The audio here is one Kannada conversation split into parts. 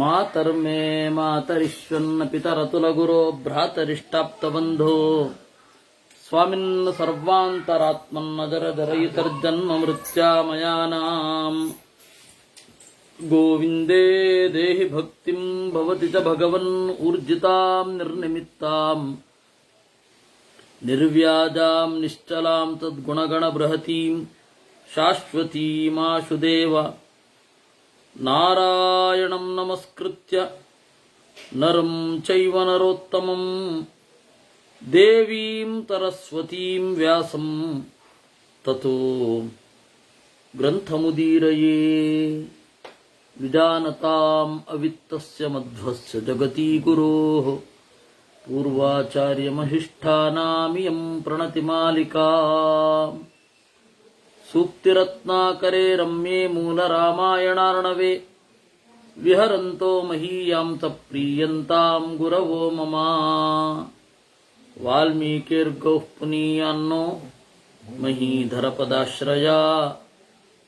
ಮಾತರ್ಮೇ ಮಾತರಿಶ್ವನ್ನ ಪಿತರತುಲಗುರೋ ಭ್ರಾತರಿಷ್ಟಾಪ್ತಬಂಧೋ ಸ್ವಾಮಿನ್ ಸರ್ವಾಂತರಾತ್ಮನ್ನಜರಧರಯಿತರ್ಜನ್ಮ ಮೃತ್ಯಾಮಯಾನಾಂ ಗೋವಿಂದೇ ದೇಹಿ ಭಕ್ತಿಂ ಭವತಿ ಚ ಭಗವನ್ ಊರ್ಜಿತಾಂ ನಿರ್ನಿಮಿತ್ತಾಂ ನಿರ್ವ್ಯಾಜಾಂ ನಿಶ್ಚಲಾಂ ತದ್ಗುಣಗಣ ಬೃಹತೀಂ ಶಾಶ್ವತೀಮಾಶುದೇವ ನಾರಾಯಣಂ ನಮಸ್ಕೃತ್ಯ ನರಂ ಚೈವ ನರೋತ್ತಮಂ ದೇವೀಂ ಸರಸ್ವತೀಂ ವ್ಯಾಸಂ ತತೋ ಗ್ರಂಥಮುದೀರಯೇ ವಿಜಾನತಾಂ ಅವಿತ್ತಸ್ಯ ಮಧ್ವಸ್ಯ ಜಗತಿ ಗುರೋಃ ಪೂರ್ವಾಚಾರ್ಯಮಹಿಷ್ಠಾನಾಮಿಯಂ ಪ್ರಣತಿಮಾಲಿಕಾ ಸೂಕ್ತಿರತ್ನಾಕರೇ ರಮ್ಯೇ ಮೂಲರಾಮಾಯಣಾರ್ಣವೇ ವಿಹರಂತೋ ಮಹೀಯಾಂ ಸ ಪ್ರೀಯಂತಾಂ ಗುರವೋ ಮಮ ವಾಲ್ಮೀಕಿರ್ಗೌಃ ಪುನೀಯಾನ್ನೋ ಮಹೀಧರಪದಾಶ್ರಯಾ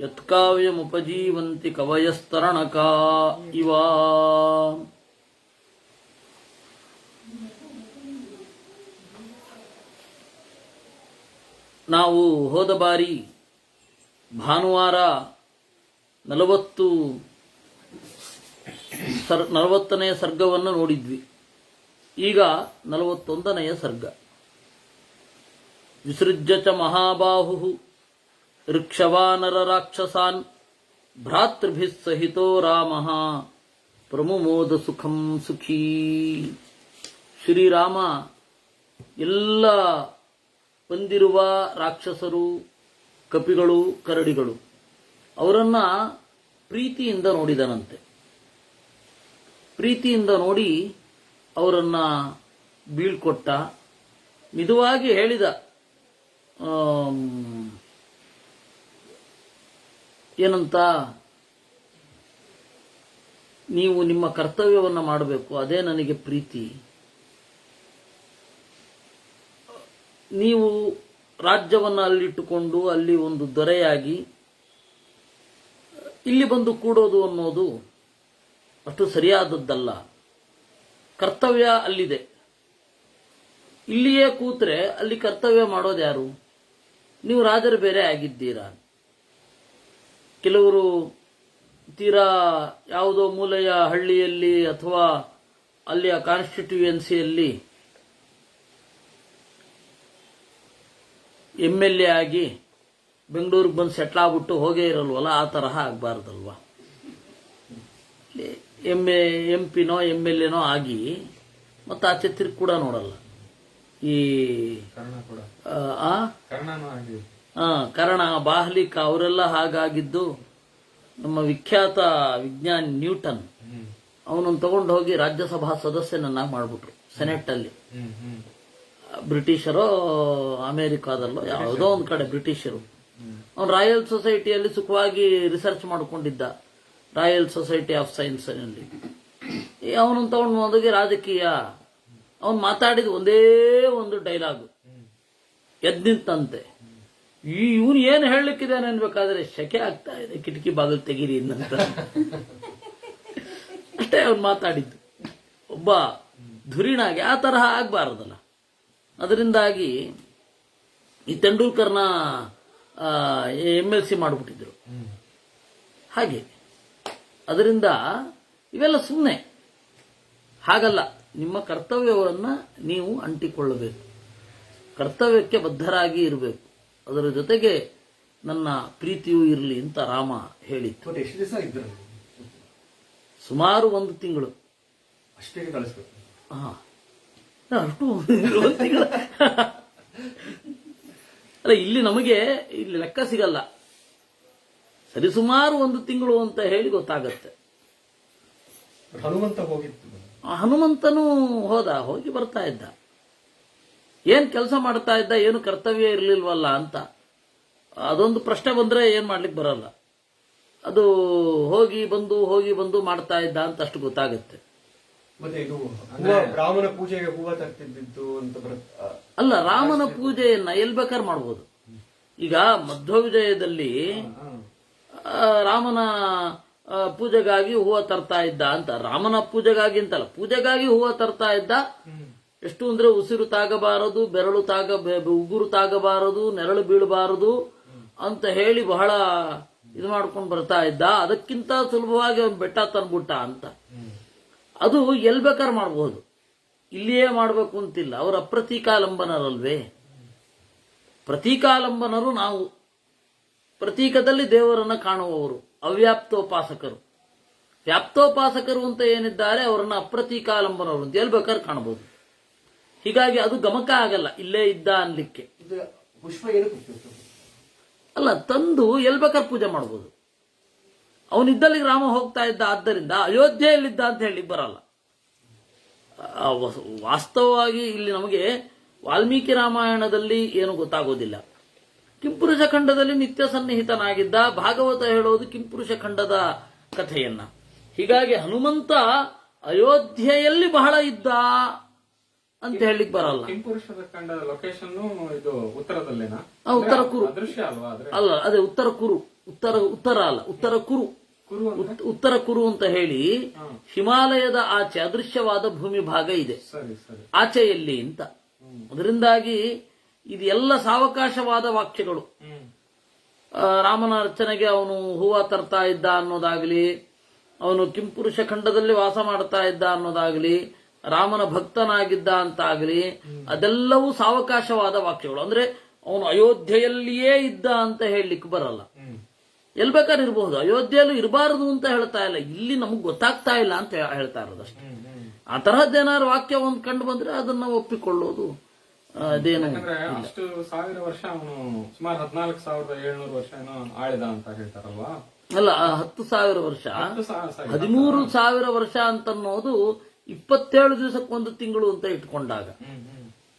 ಯತ್ಕಾವ್ಯಮುಪಜೀವಂತಿ ಕವಯಸ್ತರಣಕಾ ಇವ. ನಾವು ಹೋದ ಬಾರಿ ಭಾನುವಾರ 40ನೇ ಸರ್ಗವನ್ನು ನೋಡಿದ್ವಿ. ಈಗ 41ನೆಯ ಸರ್ಗ. ವಿಸೃಜ್ಯ ಚ ಮಹಾಬಾಹು ಋಕ್ಷವಾನರ ರಾಕ್ಷಸಾನ್ ಭ್ರಾತೃಭಿಃ ಸಹಿತೋ ರಾಮಃ ಪ್ರಮುಮೋದ ಸುಖಂ ಸುಖೀ. ಶ್ರೀರಾಮ ಎಲ್ಲ ಬಂದಿರುವ ರಾಕ್ಷಸರು, ಕಪಿಗಳು, ಕರಡಿಗಳು ಅವರನ್ನ ಪ್ರೀತಿಯಿಂದ ನೋಡಿದನಂತೆ. ಪ್ರೀತಿಯಿಂದ ನೋಡಿ ಅವರನ್ನ ಬೀಳ್ಕೊಟ್ಟ. ಮಿದುವಾಗಿ ಹೇಳಿದ, ಏನಂತ, ನೀವು ನಿಮ್ಮ ಕರ್ತವ್ಯವನ್ನು ಮಾಡಬೇಕು, ಅದೇ ನನಗೆ ಪ್ರೀತಿ. ನೀವು ರಾಜ್ಯವನ್ನು ಅಲ್ಲಿಟ್ಟುಕೊಂಡು ಅಲ್ಲಿ ಒಂದು ದೊರೆಯಾಗಿ ಇಲ್ಲಿ ಬಂದು ಕೂಡೋದು ಅನ್ನೋದು ಅಷ್ಟು ಸರಿಯಾದದ್ದಲ್ಲ. ಕರ್ತವ್ಯ ಅಲ್ಲಿದೆ. ಇಲ್ಲಿಯೇ ಕೂತ್ರೆ ಅಲ್ಲಿ ಕರ್ತವ್ಯ ಮಾಡೋದು ಯಾರು? ನೀವು ರಾಜರು ಬೇರೆ ಆಗಿದ್ದೀರಾ. ಕೆಲವರು ತೀರಾ ಯಾವುದೋ ಮೂಲೆಯ ಹಳ್ಳಿಯಲ್ಲಿ ಅಥವಾ ಅಲ್ಲಿಯ ಕಾನ್ಸ್ಟಿಟ್ಯೂಯೆನ್ಸಿಯಲ್ಲಿ MLA ಆಗಿ ಬೆಂಗಳೂರಿಗೆ ಬಂದು ಸೆಟ್ಲ್ ಆಗ್ಬಿಟ್ಟು ಹೋಗೇ ಇರಲ್ವಲ್ಲ, ಆ ತರಹ ಆಗಬಾರ್ದಲ್ವಾ. MP ನೋ MLA ನೋ ಆಗಿ ಮತ್ತೆ ಆಚೆ ತಿರುಗಿ ಕೂಡ ನೋಡಲ್ಲ. ಈ ಕರ್ಣ, ಬಾಹ್ಲಿಕ ಅವರೆಲ್ಲ ಹಾಗಾಗಿದ್ದು. ನಮ್ಮ ವಿಖ್ಯಾತ ವಿಜ್ಞಾನಿ ನ್ಯೂಟನ್ ಅವನನ್ನು ತಗೊಂಡು ಹೋಗಿ ರಾಜ್ಯಸಭಾ ಸದಸ್ಯನನ್ನಾಗಿ ಮಾಡಿಬಿಟ್ರು ಸೆನೆಟ್ ಅಲ್ಲಿ. ಬ್ರಿಟಿಷರೋ ಅಮೆರಿಕಾದಲ್ಲೋ ಯಾವುದೋ ಒಂದು ಕಡೆ ಬ್ರಿಟಿಷರು. ಅವನು ರಾಯಲ್ ಸೊಸೈಟಿಯಲ್ಲಿ ಸುಖವಾಗಿ ರಿಸರ್ಚ್ ಮಾಡಿಕೊಂಡಿದ್ದ, ರಾಯಲ್ ಸೊಸೈಟಿ ಆಫ್ ಸೈನ್ಸ್ ನಲ್ಲಿ. ಅವನನ್ನು ತಗೊಂಡು ಹೋಗಿ ರಾಜಕೀಯ, ಅವನು ಮಾತಾಡಿದ ಒಂದೇ ಒಂದು ಡೈಲಾಗು ಎದ್ದು ನಿಂತಂತೆ. ಇವನು ಏನು ಹೇಳಲಿಕ್ಕಿದ್ದಾನೆ ಅನ್ಬೇಕಾದ್ರೆ ಶಕೆ ಆಗ್ತಾ ಇದೆ, ಕಿಟಕಿ ಬಾಗಿಲು ತೆಗೀರಿ ಅಂತ ಅಷ್ಟೇ ಅವನು ಮಾತಾಡಿದ್ದು. ಒಬ್ಬ ಧುರೀಣಾಗಿ ಆ ತರಹ ಆಗಬಾರದಲ್ಲ. ಅದರಿಂದಾಗಿ ಈ ತೆಂಡೂಲ್ಕರ್ನ MLC ಮಾಡಿಬಿಟ್ಟಿದ್ರು ಹಾಗೆ. ಅದರಿಂದ ಇವೆಲ್ಲ ಸುಮ್ಮನೆ ಹಾಗಲ್ಲ. ನಿಮ್ಮ ಕರ್ತವ್ಯವನ್ನ ನೀವು ಅಂಟಿಕೊಳ್ಳಬೇಕು, ಕರ್ತವ್ಯಕ್ಕೆ ಬದ್ಧರಾಗಿ ಇರಬೇಕು. ಅದರ ಜೊತೆಗೆ ನನ್ನ ಪ್ರೀತಿಯೂ ಇರಲಿ ಅಂತ ರಾಮ ಹೇಳಿತ್ತು. ಸುಮಾರು 1 ತಿಂಗಳು ಅಷ್ಟೇ ಕಳಿಸ್ಬೇಕು. ಅಷ್ಟು 1 ತಿಂಗಳು ಅಲ್ಲ, ಇಲ್ಲಿ ನಮಗೆ ಇಲ್ಲಿ ಲೆಕ್ಕ ಸಿಗಲ್ಲ. ಸರಿಸುಮಾರು 1 ತಿಂಗಳು ಅಂತ ಹೇಳಿ ಗೊತ್ತಾಗತ್ತೆ. ಹನುಮಂತನೂ ಹೋಗಿ ಬರ್ತಾ ಇದ್ದ. ಏನ್ ಕೆಲಸ ಮಾಡ್ತಾ ಇದ್ದ, ಏನು ಕರ್ತವ್ಯ ಇರಲಿಲ್ವಲ್ಲ ಅಂತ ಅದೊಂದು ಪ್ರಶ್ನೆ ಬಂದ್ರೆ ಏನ್ ಮಾಡ್ಲಿಕ್ಕೆ ಬರಲ್ಲ. ಅದು ಹೋಗಿ ಬಂದು ಮಾಡ್ತಾ ಇದ್ದ ಅಂತ ಅಷ್ಟು ಗೊತ್ತಾಗತ್ತೆ. ಮತ್ತೆ ಇದು ರಾಮನ ಪೂಜೆಗೆ ಹೂವ ತರ್ತಿದ್ದು ಅಂತ ಅಲ್ಲ, ರಾಮನ ಪೂಜೆಯನ್ನ ಎಲ್ಲಿ ಬೇಕಾದ್ರೆ ಮಾಡಬಹುದು. ಈಗ ಮಧ್ವ ವಿಜಯದಲ್ಲಿ ರಾಮನ ಪೂಜೆಗಾಗಿ ಹೂವು ತರ್ತಾ ಇದ್ದ ಅಂತ. ರಾಮನ ಪೂಜೆಗಾಗಿ ಅಂತಲ್ಲ, ಪೂಜೆಗಾಗಿ ಹೂವು ತರ್ತಾ ಇದ್ದ. ಎಷ್ಟು ಅಂದ್ರೆ ಉಸಿರು ತಾಗಬಾರದು, ಉಗುರು ತಾಗಬಾರದು, ನೆರಳು ಬೀಳಬಾರದು ಅಂತ ಹೇಳಿ ಬಹಳ ಇದು ಮಾಡ್ಕೊಂಡು ಬರ್ತಾ ಇದ್ದ. ಅದಕ್ಕಿಂತ ಸುಲಭವಾಗಿ ಅವ್ನು ಬೆಟ್ಟ ತಂದ್ಬಿಟ್ಟ ಅಂತ. ಅದು ಎಲ್ ಬೇಕಾದ್ರೆ ಮಾಡಬಹುದು, ಇಲ್ಲಿಯೇ ಮಾಡಬೇಕು ಅಂತಿಲ್ಲ. ಅವರ ಪ್ರತೀಕಾಲಂಬನರಲ್ವೇ? ಪ್ರತೀಕಾಲಂಬನರು ನಾವು. ಪ್ರತೀಕದಲ್ಲಿ ದೇವರನ್ನ ಕಾಣುವವರು ಅವ್ಯಾಪ್ತೋಪಾಸಕರು. ವ್ಯಾಪ್ತೋಪಾಸಕರು ಅಂತ ಏನಿದ್ದಾರೆ ಅವರನ್ನ ಅಪ್ರತೀಕಾಲಂಬನರು ಅಂತ ಎಲ್ಲಿ ಬೇಕಾದ್ರೆ ಕಾಣಬಹುದು. ಹೀಗಾಗಿ ಅದು ಗಮಕ ಆಗಲ್ಲ ಇಲ್ಲೇ ಇದ್ದ ಅನ್ಲಿಕ್ಕೆ. ಪುಷ್ಪ ಏನಕ್ಕೆ ಉಪಯೋಗ? ಅಲ್ಲ, ತಂದು ಎಲ್ಲಿ ಬೇಕಾದ್ರೆ ಪೂಜೆ ಮಾಡಬಹುದು. ಅವನಿದ್ದಲ್ಲಿಗೆ ರಾಮ ಹೋಗ್ತಾ ಇದ್ದ, ಆದ್ದರಿಂದ ಅಯೋಧ್ಯೆಯಲ್ಲಿದ್ದ ಅಂತ ಹೇಳಿಕ್ ಬರಲ್ಲ. ವಾಸ್ತವವಾಗಿ ಇಲ್ಲಿ ನಮಗೆ ವಾಲ್ಮೀಕಿ ರಾಮಾಯಣದಲ್ಲಿ ಏನು ಗೊತ್ತಾಗೋದಿಲ್ಲ. ಕಿಂಪುರುಷ ಖಂಡದಲ್ಲಿ ನಿತ್ಯ ಸನ್ನಿಹಿತನಾಗಿದ್ದ. ಭಾಗವತ ಹೇಳೋದು ಕಿಂಪುರುಷ ಖಂಡದ ಕಥೆಯನ್ನ. ಹೀಗಾಗಿ ಹನುಮಂತ ಅಯೋಧ್ಯೆಯಲ್ಲಿ ಬಹಳ ಇದ್ದ ಅಂತ ಹೇಳಿಕ್ ಬರಲ್ಲ. ಕಿಂಪುರುಷದ ಖಂಡದ ಲೊಕೇಶನ್ ಇದು ಉತ್ತರದಲ್ಲೇನಾ? ಉತ್ತರ ಕುರು ಅದೃಶ್ಯ ಅಲ್ವಾ? ಅಲ್ಲ, ಅದೇ ಉತ್ತರ ಕುರು. ಉತ್ತರ ಅಲ್ಲ, ಉತ್ತರ ಕುರು. ಉತ್ತರ ಕುರು ಅಂತ ಹೇಳಿ ಹಿಮಾಲಯದ ಆಚೆ ಅದೃಶ್ಯವಾದ ಭೂಮಿ ಭಾಗ ಇದೆ. ಆಚೆಯಲ್ಲಿ ಅಂತ. ಅದರಿಂದಾಗಿ ಇದು ಎಲ್ಲ ಸಾವಕಾಶವಾದ ವಾಕ್ಯಗಳು. ರಾಮನ ಅರ್ಚನೆಗೆ ಅವನು ಹೂವ ತರ್ತಾ ಇದ್ದ ಅನ್ನೋದಾಗ್ಲಿ, ಅವನು ಕಿಂಪುರುಷ ಖಂಡದಲ್ಲಿ ವಾಸ ಮಾಡ್ತಾ ಇದ್ದ ಅನ್ನೋದಾಗ್ಲಿ, ರಾಮನ ಭಕ್ತನಾಗಿದ್ದ ಅಂತಾಗ್ಲಿ, ಅದೆಲ್ಲವೂ ಸಾವಕಾಶವಾದ ವಾಕ್ಯಗಳು. ಅಂದ್ರೆ ಅವನು ಅಯೋಧ್ಯೆಯಲ್ಲಿಯೇ ಇದ್ದ ಅಂತ ಹೇಳಲಿಕ್ಕೆ ಬರಲ್ಲ. ಎಲ್ ಬೇಕಾದ್ರೆ ಇರಬಹುದು. ಅಯೋಧ್ಯೆಯಲ್ಲೂ ಇರಬಾರದು ಅಂತ ಹೇಳ್ತಾ ಇಲ್ಲ, ಇಲ್ಲಿ ನಮಗ್ ಗೊತ್ತಾಗ್ತಾ ಇಲ್ಲ ಅಂತ ಹೇಳ್ತಾ ಇರೋದಷ್ಟೇ. ಆ ತರಹದ್ದೇನಾದ್ರು ವಾಕ್ಯ ಒಂದು ಕಂಡು ಬಂದ್ರೆ ಅದನ್ನ ಒಪ್ಪಿಕೊಳ್ಳೋದು ಅದೇನು. ಅಷ್ಟು 1000 ವರ್ಷ ಅವನು ಸುಮಾರು 14,700 ವರ್ಷ ಏನೋ ಆಳಿದ ಅಂತ ಹೇಳ್ತಾರಲ್ವಾ? ಅಲ್ಲ, 10,000 ವರ್ಷ, 13,000 ವರ್ಷ ಅಂತನ್ನೋದು 27 ದಿವಸಕ್ಕೆ ಒಂದು ತಿಂಗಳು ಅಂತ ಇಟ್ಕೊಂಡಾಗ,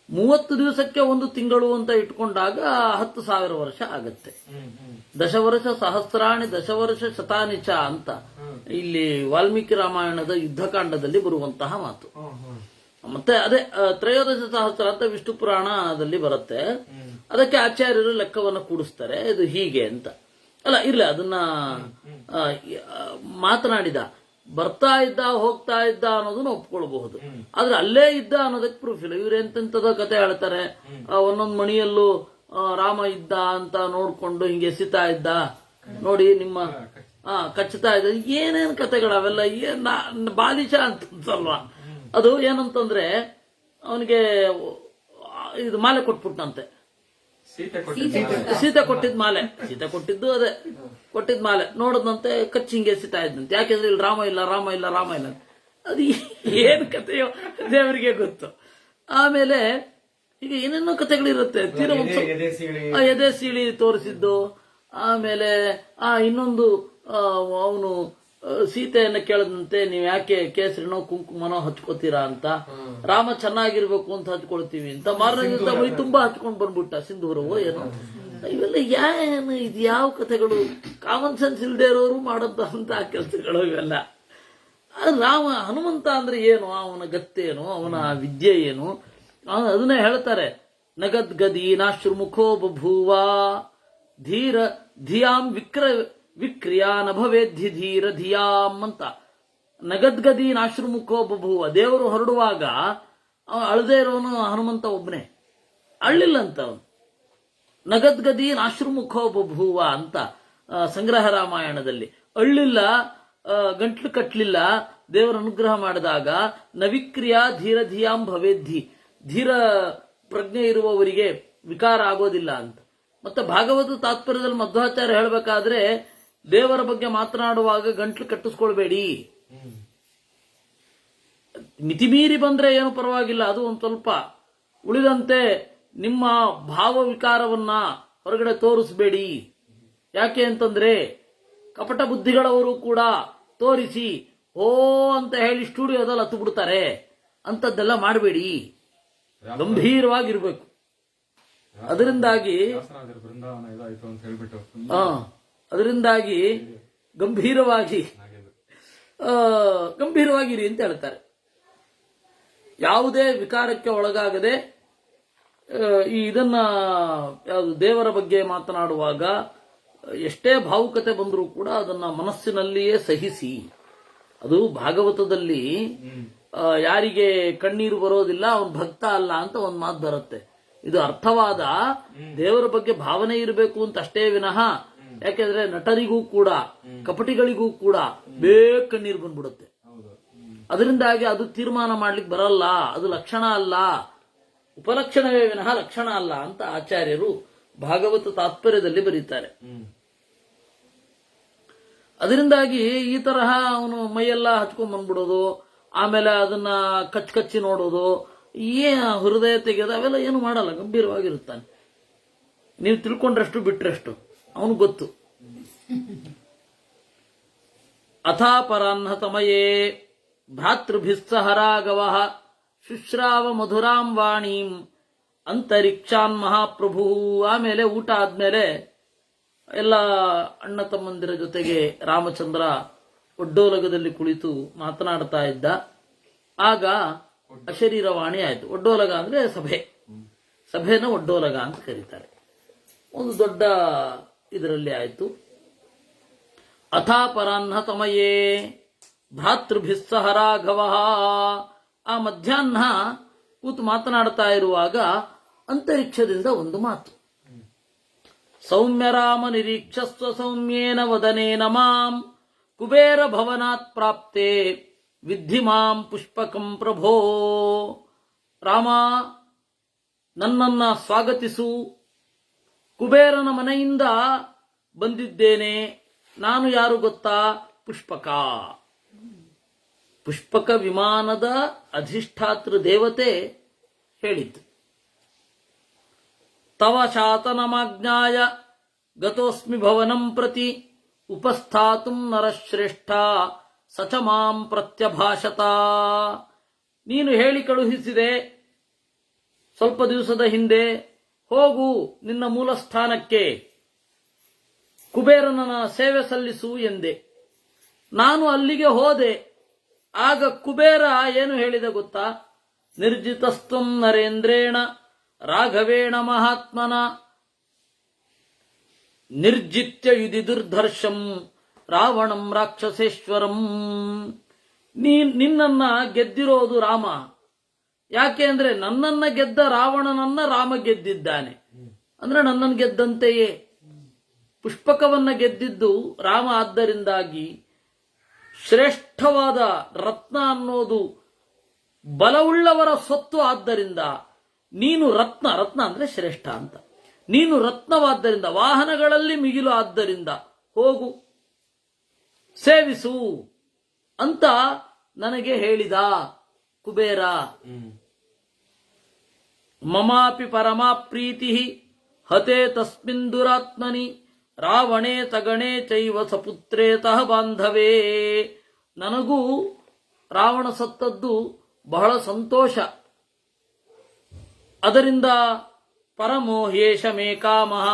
30 ದಿವಸಕ್ಕೆ ಒಂದು ತಿಂಗಳು ಅಂತ ಇಟ್ಕೊಂಡಾಗ 10,000 ವರ್ಷ ಆಗತ್ತೆ. ದಶವರ್ಷ ಸಹಸ್ರಾಣಿ ದಶವರ್ಷ ಶತಾನಿಚ ಅಂತ ಇಲ್ಲಿ ವಾಲ್ಮೀಕಿ ರಾಮಾಯಣದ ಯುದ್ಧಕಾಂಡದಲ್ಲಿ ಬರುವಂತಹ ಮಾತು. ಮತ್ತೆ ಅದೇ ತ್ರಯೋದಶ ಸಹಸ್ರ ಅಂತ ವಿಷ್ಣು ಪುರಾಣದಲ್ಲಿ ಬರುತ್ತೆ. ಅದಕ್ಕೆ ಆಚಾರ್ಯರು ಲೆಕ್ಕವನ್ನು ಕೂಡಿಸ್ತಾರೆ, ಇದು ಹೀಗೆ ಅಂತ. ಅಲ್ಲ, ಇರ್ಲಿ, ಅದನ್ನ ಮಾತನಾಡಿದ, ಬರ್ತಾ ಇದ್ದ ಹೋಗ್ತಾ ಇದ್ದ ಅನ್ನೋದನ್ನ ಒಪ್ಕೊಳ್ಬಹುದು. ಆದ್ರೆ ಅಲ್ಲೇ ಇದ್ದ ಅನ್ನೋದಕ್ಕೆ ಪ್ರೂಫ್ ಇಲ್ಲ. ಇವ್ರು ಎಂತೆಂತದ ಕತೆ ಹೇಳ್ತಾರೆ. ಒಂದೊಂದು ಮಣಿಯಲ್ಲೂ ರಾಮ ಇದ್ದ ಅಂತ ನೋಡ್ಕೊಂಡು ಹಿಂಗೆ ಎಸಿತಾ ಇದ್ದ ನೋಡಿ, ನಿಮ್ಮ ಕಚ್ಚುತ್ತಾ ಇದ್ದ, ಏನೇನ್ ಕತೆಗಳವೆಲ್ಲ ಬಾಲಿಶ ಅಂತಲ್ವಾ. ಅದು ಏನಂತಂದ್ರೆ ಅವನಿಗೆ ಇದು ಮಾಲೆ ಕೊಟ್ಬಿಟ್ನಂತೆ. ಸೀತೆ ಕೊಟ್ಟಿದ್ ಮಾಲೆ, ಸೀತೆ ಕೊಟ್ಟಿದ್ದು ಅದೇ ಕೊಟ್ಟಿದ್ ಮಾಲೆ ನೋಡದಂತೆ ಕಚ್ಚಿ ಹಿಂಗೆ ಎಸಿತಾ ಇದ್ದಂತೆ. ಯಾಕೆಂದ್ರೆ ಇಲ್ಲಿ ರಾಮ ಇಲ್ಲ, ರಾಮ ಇಲ್ಲ, ರಾಮ ಇಲ್ಲ. ಅದು ಏನ್ ಕಥೆಯೋ ದೇವರಿಗೆ ಗೊತ್ತು. ಆಮೇಲೆ ಈಗ ಏನೇನೋ ಕಥೆಗಳಿರುತ್ತೆ. ಎದೆ ಸೀಳಿ ತೋರಿಸಿದ್ದು. ಆಮೇಲೆ ಇನ್ನೊಂದು ಅವನು ಸೀತೆಯನ್ನ ಕೇಳದಂತೆ, ನೀವ್ ಯಾಕೆ ಕೇಸರಿನೋ ಕುಂಕುಮನೋ ಹಚ್ಕೋತೀರಾ ಅಂತ. ರಾಮ ಚೆನ್ನಾಗಿರ್ಬೇಕು ಅಂತ ಹಚ್ಕೊಳ್ತೀವಿ ಅಂತ. ಮಾರನೇ ದಿವಸ ಮೈ ತುಂಬಾ ಹಚ್ಕೊಂಡ್ ಬಂದ್ಬಿಟ್ಟ, ಸಿಂಧೂರವೋ ಏನೋ. ಇವೆಲ್ಲ ಏನು, ಇದು ಯಾವ ಕಥೆಗಳು? ಕಾಮನ್ ಸೆನ್ಸ್ ಇಲ್ದೇ ಇರೋರು ಮಾಡಂತ ಕೆಲಸಗಳು ಇವೆಲ್ಲ. ರಾಮ ಹನುಮಂತ ಅಂದ್ರೆ ಏನು, ಅವನ ಗತ್ತೇನು, ಅವನ ವಿದ್ಯೆ ಏನು, ಅದನ್ನೇ ಹೇಳ್ತಾರೆ. ನಗದ್ಗದೀನಾಶ್ರುಮುಖೋ ಬಭೂವ ಧೀರ ಧಿಯಾಂ ವಿಕ್ರಿಯಾ ನಭವೇದ್ಧಿ ಧೀರ ಧಿಯಾಂ ಅಂತ. ನಗದ್ಗದೀನಾಶ್ರುಮುಖೋ ಬಭೂವ, ದೇವರು ಹೊರಡುವಾಗ ಅಳದೇ ಇರೋನು ಹನುಮಂತ ಒಬ್ಬನೇ, ಅಳ್ಳಿಲ್ಲ ಅಂತ ಅವನು. ನಗದ್ಗದೀನಾಶ್ರುಮುಖೋ ಬಭೂವ ಅಂತ ಸಂಗ್ರಹ ರಾಮಾಯಣದಲ್ಲಿ. ಅಳ್ಳಿಲ್ಲ, ಗಂಟ್ಲು ಕಟ್ಲಿಲ್ಲ, ದೇವರ ಅನುಗ್ರಹ ಮಾಡಿದಾಗ. ನವಿಕ್ರಿಯಾ ಧೀರ ಧಿಯಾಂ ಭವೇದ್ಧಿ, ಧೀರ ಪ್ರಜ್ಞೆ ಇರುವವರಿಗೆ ವಿಕಾರ ಆಗೋದಿಲ್ಲ ಅಂತ. ಮತ್ತೆ ಭಾಗವತ ತಾತ್ಪರ್ಯದಲ್ಲಿ ಮಧ್ವಾಚಾರ್ಯ ಹೇಳಬೇಕಾದ್ರೆ, ದೇವರ ಬಗ್ಗೆ ಮಾತನಾಡುವಾಗ ಗಂಟ್ಲು ಕಟ್ಟಿಸ್ಕೊಳ್ಬೇಡಿ. ಮಿತಿಮೀರಿ ಬಂದ್ರೆ ಏನು ಪರವಾಗಿಲ್ಲ, ಅದು ಒಂದು ಸ್ವಲ್ಪ. ಉಳಿದಂತೆ ನಿಮ್ಮ ಭಾವ ವಿಕಾರವನ್ನ ಹೊರಗಡೆ ತೋರಿಸಬೇಡಿ. ಯಾಕೆ ಅಂತಂದ್ರೆ ಕಪಟ ಬುದ್ಧಿಗಳವರು ಕೂಡ ತೋರಿಸಿ ಓ ಅಂತ ಹೇಳಿ ಸ್ಟುಡಿಯೋದಲ್ಲಿ ಹತ್ತು ಬಿಡ್ತಾರೆ. ಅಂತದ್ದೆಲ್ಲ ಮಾಡಬೇಡಿ, ಗಂಭೀರವಾಗಿರ್ಬೇಕು. ಅದರಿಂದಾಗಿ ಗಂಭೀರವಾಗಿರಿ ಅಂತ ಹೇಳ್ತಾರೆ. ಯಾವುದೇ ವಿಕಾರಕ್ಕೆ ಒಳಗಾಗದೆ ಇದನ್ನ ದೇವರ ಬಗ್ಗೆ ಮಾತನಾಡುವಾಗ ಎಷ್ಟೇ ಭಾವುಕತೆ ಬಂದರೂ ಕೂಡ ಅದನ್ನ ಮನಸ್ಸಿನಲ್ಲಿಯೇ ಸಹಿಸಿ. ಅದು ಭಾಗವತದಲ್ಲಿ ಯಾರಿಗೆ ಕಣ್ಣೀರು ಬರೋದಿಲ್ಲ ಅವನು ಭಕ್ತ ಅಲ್ಲ ಅಂತ ಒಂದು ಮಾತು ಬರುತ್ತೆ. ಇದು ಅರ್ಥವಾದ ದೇವರ ಬಗ್ಗೆ ಭಾವನೆ ಇರಬೇಕು ಅಂತ ಅಷ್ಟೇ ವಿನಃ, ಯಾಕೆಂದ್ರೆ ನಟರಿಗೂ ಕೂಡ ಕಪಟಿಗಳಿಗೂ ಕೂಡ ಬೇಗ ಕಣ್ಣೀರು ಬಂದ್ಬಿಡುತ್ತೆ. ಅದರಿಂದಾಗಿ ಅದು ತೀರ್ಮಾನ ಮಾಡ್ಲಿಕ್ಕೆ ಬರಲ್ಲ, ಅದು ಲಕ್ಷಣ ಅಲ್ಲ, ಉಪಲಕ್ಷಣವೇ ವಿನಃ ಲಕ್ಷಣ ಅಲ್ಲ ಅಂತ ಆಚಾರ್ಯರು ಭಾಗವತ ತಾತ್ಪರ್ಯದಲ್ಲಿ ಬರೀತಾರೆ. ಅದರಿಂದಾಗಿ ಈ ತರಹ ಅವನು ಮೈಯೆಲ್ಲ ಹಚ್ಕೊಂಡ್ ಬಂದ್ಬಿಡೋದು, ಆಮೇಲೆ ಅದನ್ನ ಕಚ್ಚಿ ನೋಡೋದು, ಹೃದಯ ತೆಗೆಯೋದು ಅವೆಲ್ಲ ಏನು ಮಾಡಲ್ಲ, ಗಂಭೀರವಾಗಿರುತ್ತಾನೆ. ನೀವು ತಿಳ್ಕೊಂಡ್ರಷ್ಟು ಬಿಟ್ರಷ್ಟು ಅವನು ಗೊತ್ತು. ಅಥಾಪರಾಹ್ನತಮಯೇ ಭ್ರಾತೃಭಿಸ್ಸಹರಾಗವಃ ಶುಶ್ರಾವ ಮಧುರಾಂ ವಾಣೀಂ ಅಂತರಿಕ್ಷಾನ್ ಮಹಾಪ್ರಭು. ಆಮೇಲೆ ಊಟ ಆದ್ಮೇಲೆ ಎಲ್ಲ ಅಣ್ಣ ತಮ್ಮಂದಿರ ಜೊತೆಗೆ ರಾಮಚಂದ್ರ ಒಡ್ಡೋಲಗದಲ್ಲಿ ಕುಳಿತು ಮಾತನಾಡ್ತಾ ಇದ್ದ. ಆಗ ಅಶರೀರವಾಣಿ ಆಯಿತು. ಒಡ್ಡೋಲಗ ಅಂದ್ರೆ ಸಭೆನ ಒಡ್ಡೋಲಗ ಅಂತ ಕರೀತಾರೆ. ಒಂದು ದೊಡ್ಡ ಇದರಲ್ಲಿ ಆಯಿತು. ಅಥಾಪರಾಹ್ನತಮಯೇ ಭ್ರಾತೃಭಿಸ್ಸಹರಾಘವಃ. ಆ ಮಧ್ಯಾಹ್ನ ಕೂತು ಮಾತನಾಡ್ತಾ ಇರುವಾಗ ಅಂತರಿಕ್ಷದಿಂದ ಒಂದು ಮಾತು. ಸೌಮ್ಯರಾಮ ನಿರೀಕ್ಷಸ್ವ ಸೌಮ್ಯೇನ ವದನೇನ ಮಾಂ ಕುಬೇರ ಭವನಾತ್ ಪ್ರಾಪ್ತೆ ವಿದ್ಧಿ ಮಾಂ ಪುಷ್ಪಕಂ ಪ್ರಭೋ. ರಾಮ, ನನ್ನನ್ನ ಸ್ವಾಗತಿಸು. ಕುಬೇರನ ಮನೆಯಿಂದ ಬಂದಿದ್ದೇನೆ. ನಾನು ಯಾರು ಗೊತ್ತಾ? ಪುಷ್ಪಕ. ಪುಷ್ಪಕ ವಿಮಾನದ ಅಧಿಷ್ಠಾತೃ ದೇವತೆ ಹೇಳಿತು. ತವ ಶಾತನಮಾಜ್ಞಾಯ ಗತೋಸ್ಮಿ ಭವನಂ ಪ್ರತಿ ಉಪಸ್ಥಾತುಂ ನರಶ್ರೇಷ್ಠ ಸಚ ಮಾಂ ಪ್ರತ್ಯಭಾಷತ. ನೀನು ಹೇಳಿ ಕಳುಹಿಸಿದೆ ಸ್ವಲ್ಪ ದಿವಸದ ಹಿಂದೆ, ಹೋಗು ನಿನ್ನ ಮೂಲ ಸ್ಥಾನಕ್ಕೆ, ಕುಬೇರನ ಸೇವೆ ಸಲ್ಲಿಸು ಎಂದೆ. ನಾನು ಅಲ್ಲಿಗೆ ಹೋದೆ. ಆಗ ಕುಬೇರ ಏನು ಹೇಳಿದ ಗೊತ್ತಾ? ನಿರ್ಜಿತಸ್ತ್ವಂ ನರೇಂದ್ರೇಣ ರಾಘವೇಣ ಮಹಾತ್ಮನ ನಿರ್ಜಿತ್ಯ ಯುಧಿ ದುರ್ಧರ್ಷಂ ರಾವಣಂ ರಾಕ್ಷಸೇಶ್ವರಂ. ನಿನ್ನನ್ನ ಗೆದ್ದಿರೋದು ರಾಮ. ಯಾಕೆ ಅಂದ್ರೆ ನನ್ನನ್ನ ಗೆದ್ದ ರಾವಣನನ್ನ ರಾಮ ಗೆದ್ದಿದ್ದಾನೆ, ಅಂದ್ರೆ ನನ್ನನ್ನು ಗೆದ್ದಂತೆಯೇ. ಪುಷ್ಪಕವನ್ನ ಗೆದ್ದಿದ್ದು ರಾಮ. ಆದ್ದರಿಂದಾಗಿ ಶ್ರೇಷ್ಠವಾದ ರತ್ನ ಅನ್ನೋದು ಬಲವುಳ್ಳವರ ಸ್ವತ್ತು. ಆದ್ದರಿಂದ ನೀನು ರತ್ನ ಅಂದ್ರೆ ಶ್ರೇಷ್ಠ ಅಂತ. ನೀನು ರತ್ನವಾದ್ದರಿಂದ, ವಾಹನಗಳಲ್ಲಿ ಮಿಗಿಲು ಆದ್ದರಿಂದ ಹೋಗು ಸೇವಿಸು ಅಂತ ನನಗೆ ಹೇಳಿದ ಕುಬೇರ. ಮಮಾಪಿ ಪರಮಾ ಪ್ರೀತಿ ಹತೆ ತಸ್ಮಿನ್ ದುರಾತ್ಮನಿ ರಾವಣೇ ತಗಣೇ ಚೈವ ಸಪುತ್ರೇತಃ ಬಾಂಧವೇ. ನನಗೂ ರಾವಣ ಸತ್ತದ್ದು ಬಹಳ ಸಂತೋಷ. ಅದರಿಂದ ಪರಮೋ ಹ್ಯೇಷ ಮೇ ಕಾಮಃ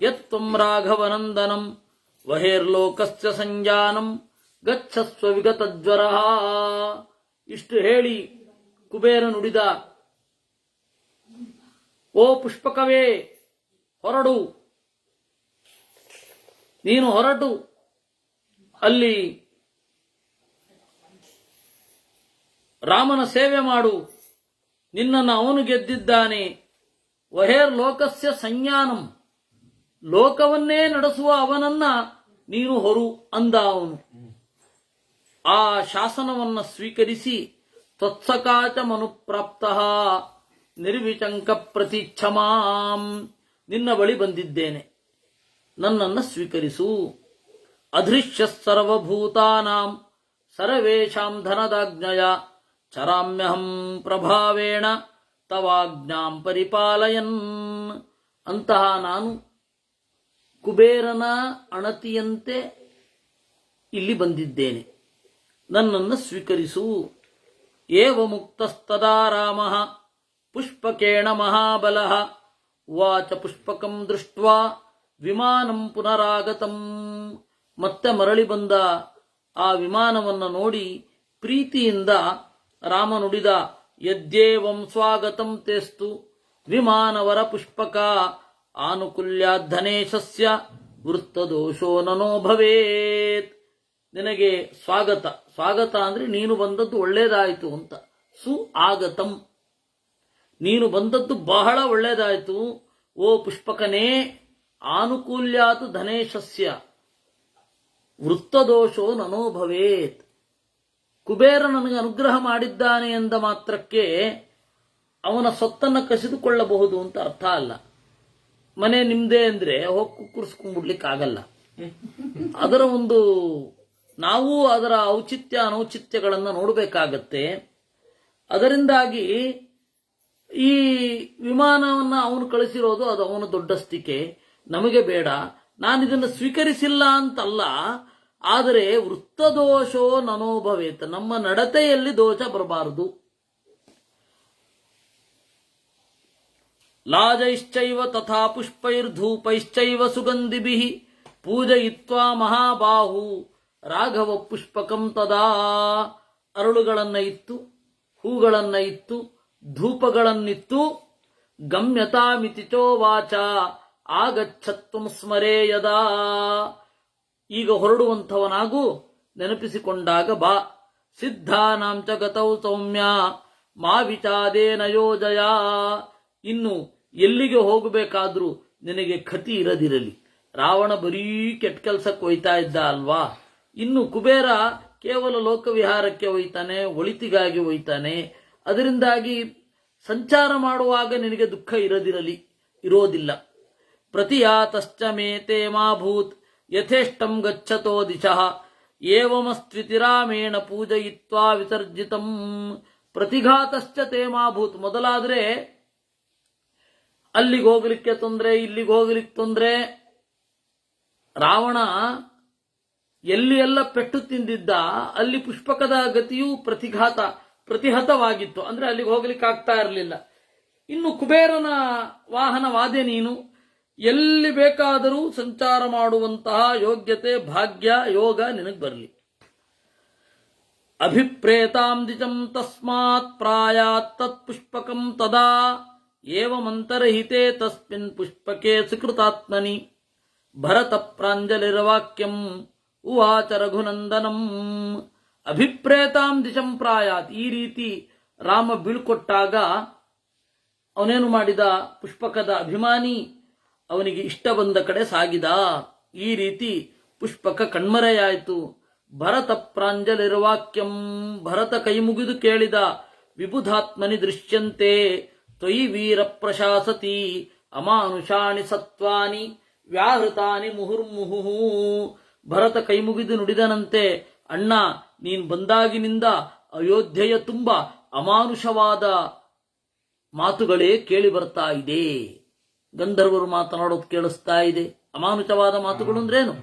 ಯತ್ತ್ವಂ ರಾಘವನಂದನಂ ವಹೇರ್ಲೋಕಸ್ಯ ಸಂಜಾನಂ ಗಚ್ಚಸ್ವ ವಿಗತಜ್ವರಃ. ಇಷ್ಟು ಹೇಳಿ ಕುಬೇರ ನುಡಿದ, ಓ ಪುಷ್ಪಕವೇ, ಹೊರಡು. ನೀನು ಹೊರಟು ಅಲ್ಲಿ ರಾಮನ ಸೇವೆ ಮಾಡು. ನಿನ್ನನ್ನು ಅವನು ಗೆದ್ದಿದ್ದಾನೆ. ವಹೇರ್ ಲೋಕಸ್ಯ ಸಂಜ್ಞಾನಂ, ಲೋಕವನ್ನೇ ನಡೆಸುವ ಅವನನ್ನ ನೀನು ಹೊರು ಅಂದ ಅವನು. ಆ ಶಾಸನವನ್ನು ಸ್ವೀಕರಿಸಿ ತ್ವತ್ಸಕಾಚ ಮನುಪ್ರಾಪ್ತ ನಿರ್ವಿಚಂಕ ಪ್ರತಿಚ್ಛಮಾಂ, ನಿನ್ನ ಬಳಿ ಬಂದಿದ್ದೇನೆ, ನನ್ನನ್ನು ಸ್ವೀಕರಿಸು. ಅದೃಶ್ಯ ಸರ್ವಭೂತಾನಾಂ ಸರ್ವೇಷಾಂ ಧನದಾಜ್ಞಯ ಚರಾಮ್ಯಹಂ ಪ್ರಭಾವೇಣ ತವಾಜ್ಞಾಂ ಪರಿಪಾಲಯನ್. ಅಂತಹ ನಾನು ಕುಬೇರನ ಅಣತಿಯಂತೆ ಇಲ್ಲಿ ಬಂದಿದ್ದೇನೆ, ನನ್ನನ್ನು ಸ್ವೀಕರಿಸು. ಏವ ಮುಕ್ತಸ್ತದಾ ರಾಮಃ ಪುಷ್ಪಕೇಣ ಮಹಾಬಲಃ ಉವಾಚ ಪುಷ್ಪಕಂ ದೃಷ್ಟ್ವಾ ವಿಮಾನಂ ಪುನರಾಗತಂ. ಮತ್ತೆ ಮರಳಿ ಬಂದ ಆ ವಿಮಾನವನ್ನು ನೋಡಿ ಪ್ರೀತಿಯಿಂದ ರಾಮ ನುಡಿದ, ಯದ್ಯೇವಂ ಸ್ವಾಗತಂ ತೇಸ್ತು ವಿಮಾನವರ ಪುಷ್ಪಕ ಆನುಕೂಲ್ಯಾಧನೇಶಸ್ಯ ವೃತ್ತದೋಷೋ ನನೋ ಭವೇತ್. ನಿನಗೆ ಸ್ವಾಗತ. ಸ್ವಾಗತ ಅಂದ್ರೆ ನೀನು ಬಂದದ್ದು ಒಳ್ಳೇದಾಯಿತು ಅಂತ. ಸು ಆಗತಂ, ನೀನು ಬಂದದ್ದು ಬಹಳ ಒಳ್ಳೇದಾಯಿತು. ಓ ಪುಷ್ಪಕನೇ, ಆನುಕೂಲ್ಯಾತ್ ಧನೇಶಸ್ಯ ವೃತ್ತದೋಷೋ ನನೋ ಭವೇತ್. ಕುಬೇರ ನನಗೆ ಅನುಗ್ರಹ ಮಾಡಿದ್ದಾನೆ ಎಂದ ಮಾತ್ರಕ್ಕೆ ಅವನ ಸೊತ್ತನ್ನು ಕಸಿದುಕೊಳ್ಳಬಹುದು ಅಂತ ಅರ್ಥ ಅಲ್ಲ. ಮನೆ ನಿಮ್ದೇ ಅಂದ್ರೆ ಹೋಗಿ ಕುಕ್ಕುರ್ಸ್ಕೊಂಡ್ಬಿಡ್ಲಿಕ್ಕಾಗಲ್ಲ. ಅದರ ಒಂದು ನಾವು ಅದರ ಔಚಿತ್ಯ ಅನೌಚಿತ್ಯಗಳನ್ನು ನೋಡಬೇಕಾಗತ್ತೆ. ಅದರಿಂದಾಗಿ ಈ ವಿಮಾನವನ್ನ ಅವನು ಕಳಿಸಿರೋದು ಅದು ಅವನ ದೊಡ್ಡಸ್ತಿಕೆ, ನಮಗೆ ಬೇಡ. ನಾನಿದನ್ನು ಸ್ವೀಕರಿಸಿಲ್ಲ ಅಂತಲ್ಲ, ಆದರೆ ವೃತ್ತದೋಷೋ ನನೋ ಭವೇತ್, ನಮ್ಮ ನಡತೆಯಲ್ಲಿ ದೋಷ ಬರಬಾರದು. ಲಾಜೈಶ್ಚೈವ ತಥಾ ಪುಷ್ಪೈರ್ಧೂಪೈಶ್ಚೈವ ಸುಗಂಧಿಭಿಃ ಪೂಜಯಿತ್ವಾ ಮಹಾಬಾಹು ರಾಘವ ಪುಷ್ಪಕಂ ತದಾ. ಅರಳುಗಳನ್ನ ಇತ್ತು, ಹೂಗಳನ್ನ ಇತ್ತು, ಧೂಪಗಳನ್ನಿತ್ತು. ಗಮ್ಯತಾಮಿತಿ ಚೋವಾಚ ಆಗಚ್ಛತ್ವಂ ಸ್ಮರೇ ಯದಾ. ಈಗ ಹೊರಡುವಂಥವನಾಗೂ ನೆನಪಿಸಿಕೊಂಡಾಗ ಬಾ. ಸಿದ್ಧಾನಾಂ ಚ ಗತೌ ಸೌಮ್ಯ ಮಾ ವಿಚಾದೇನ ಯೋಜಯ. ಇನ್ನು ಎಲ್ಲಿಗೆ ಹೋಗಬೇಕಾದ್ರೂ ನಿನಗೆ ಖತಿ ಇರದಿರಲಿ. ರಾವಣ ಬರೀ ಕೆಟ್ಟ ಕೆಲಸಕ್ಕೆ ಒಯ್ತಾ ಇದ್ದ ಅಲ್ವಾ. ಇನ್ನು ಕುಬೇರ ಕೇವಲ ಲೋಕವಿಹಾರಕ್ಕೆ ಒಯ್ತಾನೆ, ಒಳಿತಿಗಾಗಿ ಒಯ್ತಾನೆ. ಅದರಿಂದಾಗಿ ಸಂಚಾರ ಮಾಡುವಾಗ ನಿನಗೆ ದುಃಖ ಇರೋದಿಲ್ಲ. ಪ್ರತಿಯಾತಶ್ಚ ಮೇತೆ ಮಾಭೂತ್ ಯಥೇಷ್ಟಂ ಗಚ್ಚತೋ ದಿಶಃ ಏವಮಸ್ತ್ವಿತಿ ರಾಮೇಣ ಪೂಜಯಿತ್ವಾ ವಿಸರ್ಜಿತಂ. ಪ್ರತಿಘಾತಶ್ಚ ತೇ ಮಾಭೂತ್. ಮೊದಲಾದ್ರೆ ಅಲ್ಲಿಗೆ ಹೋಗ್ಲಿಕ್ಕೆ ತೊಂದರೆ, ಇಲ್ಲಿಗೆ ಹೋಗ್ಲಿಕ್ಕೆ ತೊಂದರೆ. ರಾವಣ ಎಲ್ಲಿ ಎಲ್ಲ ಪೆಟ್ಟು ತಿಂದಿದ್ದ ಅಲ್ಲಿ ಪುಷ್ಪಕದ ಗತಿಯು ಪ್ರತಿಹತವಾಗಿತ್ತು. ಅಂದ್ರೆ ಅಲ್ಲಿಗೆ ಹೋಗ್ಲಿಕ್ಕೆ ಆಗ್ತಾ ಇರಲಿಲ್ಲ. ಇನ್ನು ಕುಬೇರನ ವಾಹನವಾದೆ ನೀನು, ಎಲ್ಲಿ ಬೇಕಾದರೂ ಸಂಚಾರ ಮಾಡುವಂತಹ ಯೋಗ್ಯತೆ, ಭಾಗ್ಯ, ಯೋಗ ನಿನಗೆ ಬರಲಿ. ಅಭಿಪ್ರೇತಾಂ ದಿಜಂ ತಸ್ಮಾತ್ ಪ್ರಾಯಾತ್ ತತ್ ಪುಷ್ಪಕಂ ತದಾ ಏವಮಂತರಹಿತೆ ತಸ್ಮಿನ್ ಪುಷ್ಪಕೆ ಸುಕೃತಾತ್ಮನಿ ಭರತ ಪ್ರಾಂಜಲಿರ್ವಾಕ್ಯಂ ಉವಾಚ ರಘುನಂದನಂ. ಅಭಿಪ್ರೇತಾಂ ದಿಶಂ ಪ್ರಾಯಾತ್. ಈ ರೀತಿ ರಾಮ ಬೀಳ್ಕೊಟ್ಟಾಗ ಅವನೇನು ಮಾಡಿದ? ಪುಷ್ಪಕದ ಅಭಿಮಾನಿ ಅವನಿಗೆ ಇಷ್ಟ ಬಂದ ಕಡೆ ಸಾಗಿದ. ಈ ರೀತಿ ಪುಷ್ಪಕ ಕಣ್ಮರೆಯಾಯಿತು. ಭರತ ಪ್ರಾಂಜಲಿರ್ವಾಕ್ಯಂ. ಭರತ ಕೈ ಮುಗಿದು ಕೇಳಿದ. ವಿಬುಧಾತ್ಮನಿ ದೃಶ್ಯಂತೆ ತ್ವಯಿ ವೀರ ಪ್ರಶಾಸತಿ ಅಮಾನುಷಾಣಿ ಸತ್ವಾನಿ ವ್ಯಾಹೃತಾನಿ ಮುಹುರ್ಮುಹು. ಭರತ ಕೈ ಮುಗಿದು ನುಡಿದನಂತೆ, ಅಣ್ಣ, ನೀನ್ ಬಂದಾಗಿನಿಂದ ಅಯೋಧ್ಯೆಯ ತುಂಬ ಅಮಾನುಷವಾದ ಮಾತುಗಳೇ ಕೇಳಿ ಬರ್ತಾ ಇದೆ. ಗಂಧರ್ವರು ಮಾತನಾಡೋದು ಕೇಳಿಸ್ತಾ ಇದೆ. ಅಮಾನುಷವಾದ ಮಾತುಗಳು ಅಂದ್ರೇನು?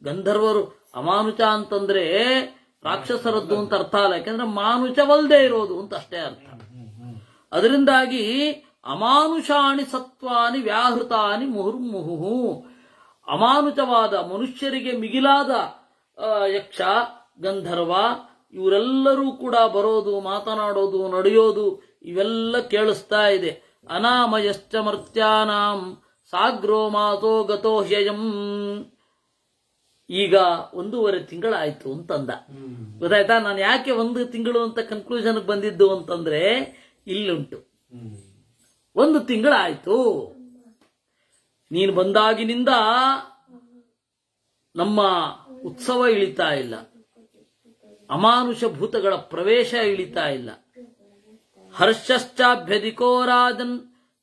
ಗಂಧರ್ವರು ಅಮಾನುಷ ಅಂತಂದ್ರೆ ರಾಕ್ಷಸರದ್ದು ಅಂತ ಅರ್ಥ ಅಲ್ಲ. ಯಾಕೆಂದ್ರೆ ಮಾನುಷವಲ್ಲದೆ ಇರೋದು ಅಂತ ಅಷ್ಟೇ ಅರ್ಥ. ಅದರಿಂದಾಗಿ ಅಮಾನುಷಾಣಿ ಸತ್ವಾನಿ ವ್ಯಾಹೃತಾನಿ ಮುಹುರ್ಮುಹು. ಅಮಾನುಷವಾದ, ಮನುಷ್ಯರಿಗೆ ಮಿಗಿಲಾದ ಯಕ್ಷ, ಗಂಧರ್ವ ಇವರೆಲ್ಲರೂ ಕೂಡ ಬರೋದು, ಮಾತನಾಡೋದು, ನಡೆಯೋದು ಇವೆಲ್ಲ ಕೇಳಿಸ್ತಾ ಇದೆ. ಅನಾಮಯಶ್ಚ ಮರ್ತ್ಯಾನಾಂ ಸಾಗ್ರೋ ಮಾತೋ ಗತೋ ಹ್ಯಯಂ. ಈಗ 1.5 ತಿಂಗಳಾಯ್ತು ಅಂತಂದ. ಗೊತ್ತಾಯ್ತಾ? ನಾನು ಯಾಕೆ 1 ತಿಂಗಳು ಅಂತ ಕನ್ಕ್ಲೂಷನ್ ಬಂದಿದ್ದು ಅಂತಂದ್ರೆ ಇಲ್ಲುಂಟು. 1 ತಿಂಗಳಾಯ್ತು. ನೀನು ಬಂದಾಗಿನಿಂದ ನಮ್ಮ ಉತ್ಸವ ಇಳಿತಾ ಇಲ್ಲ, ಅಮಾನುಷ ಭೂತಗಳ ಪ್ರವೇಶ ಇಳಿತಾ ಇಲ್ಲ. ಹರ್ಷಶ್ಚಾಭ್ಯಧಿಕೋ ರಾಜನ್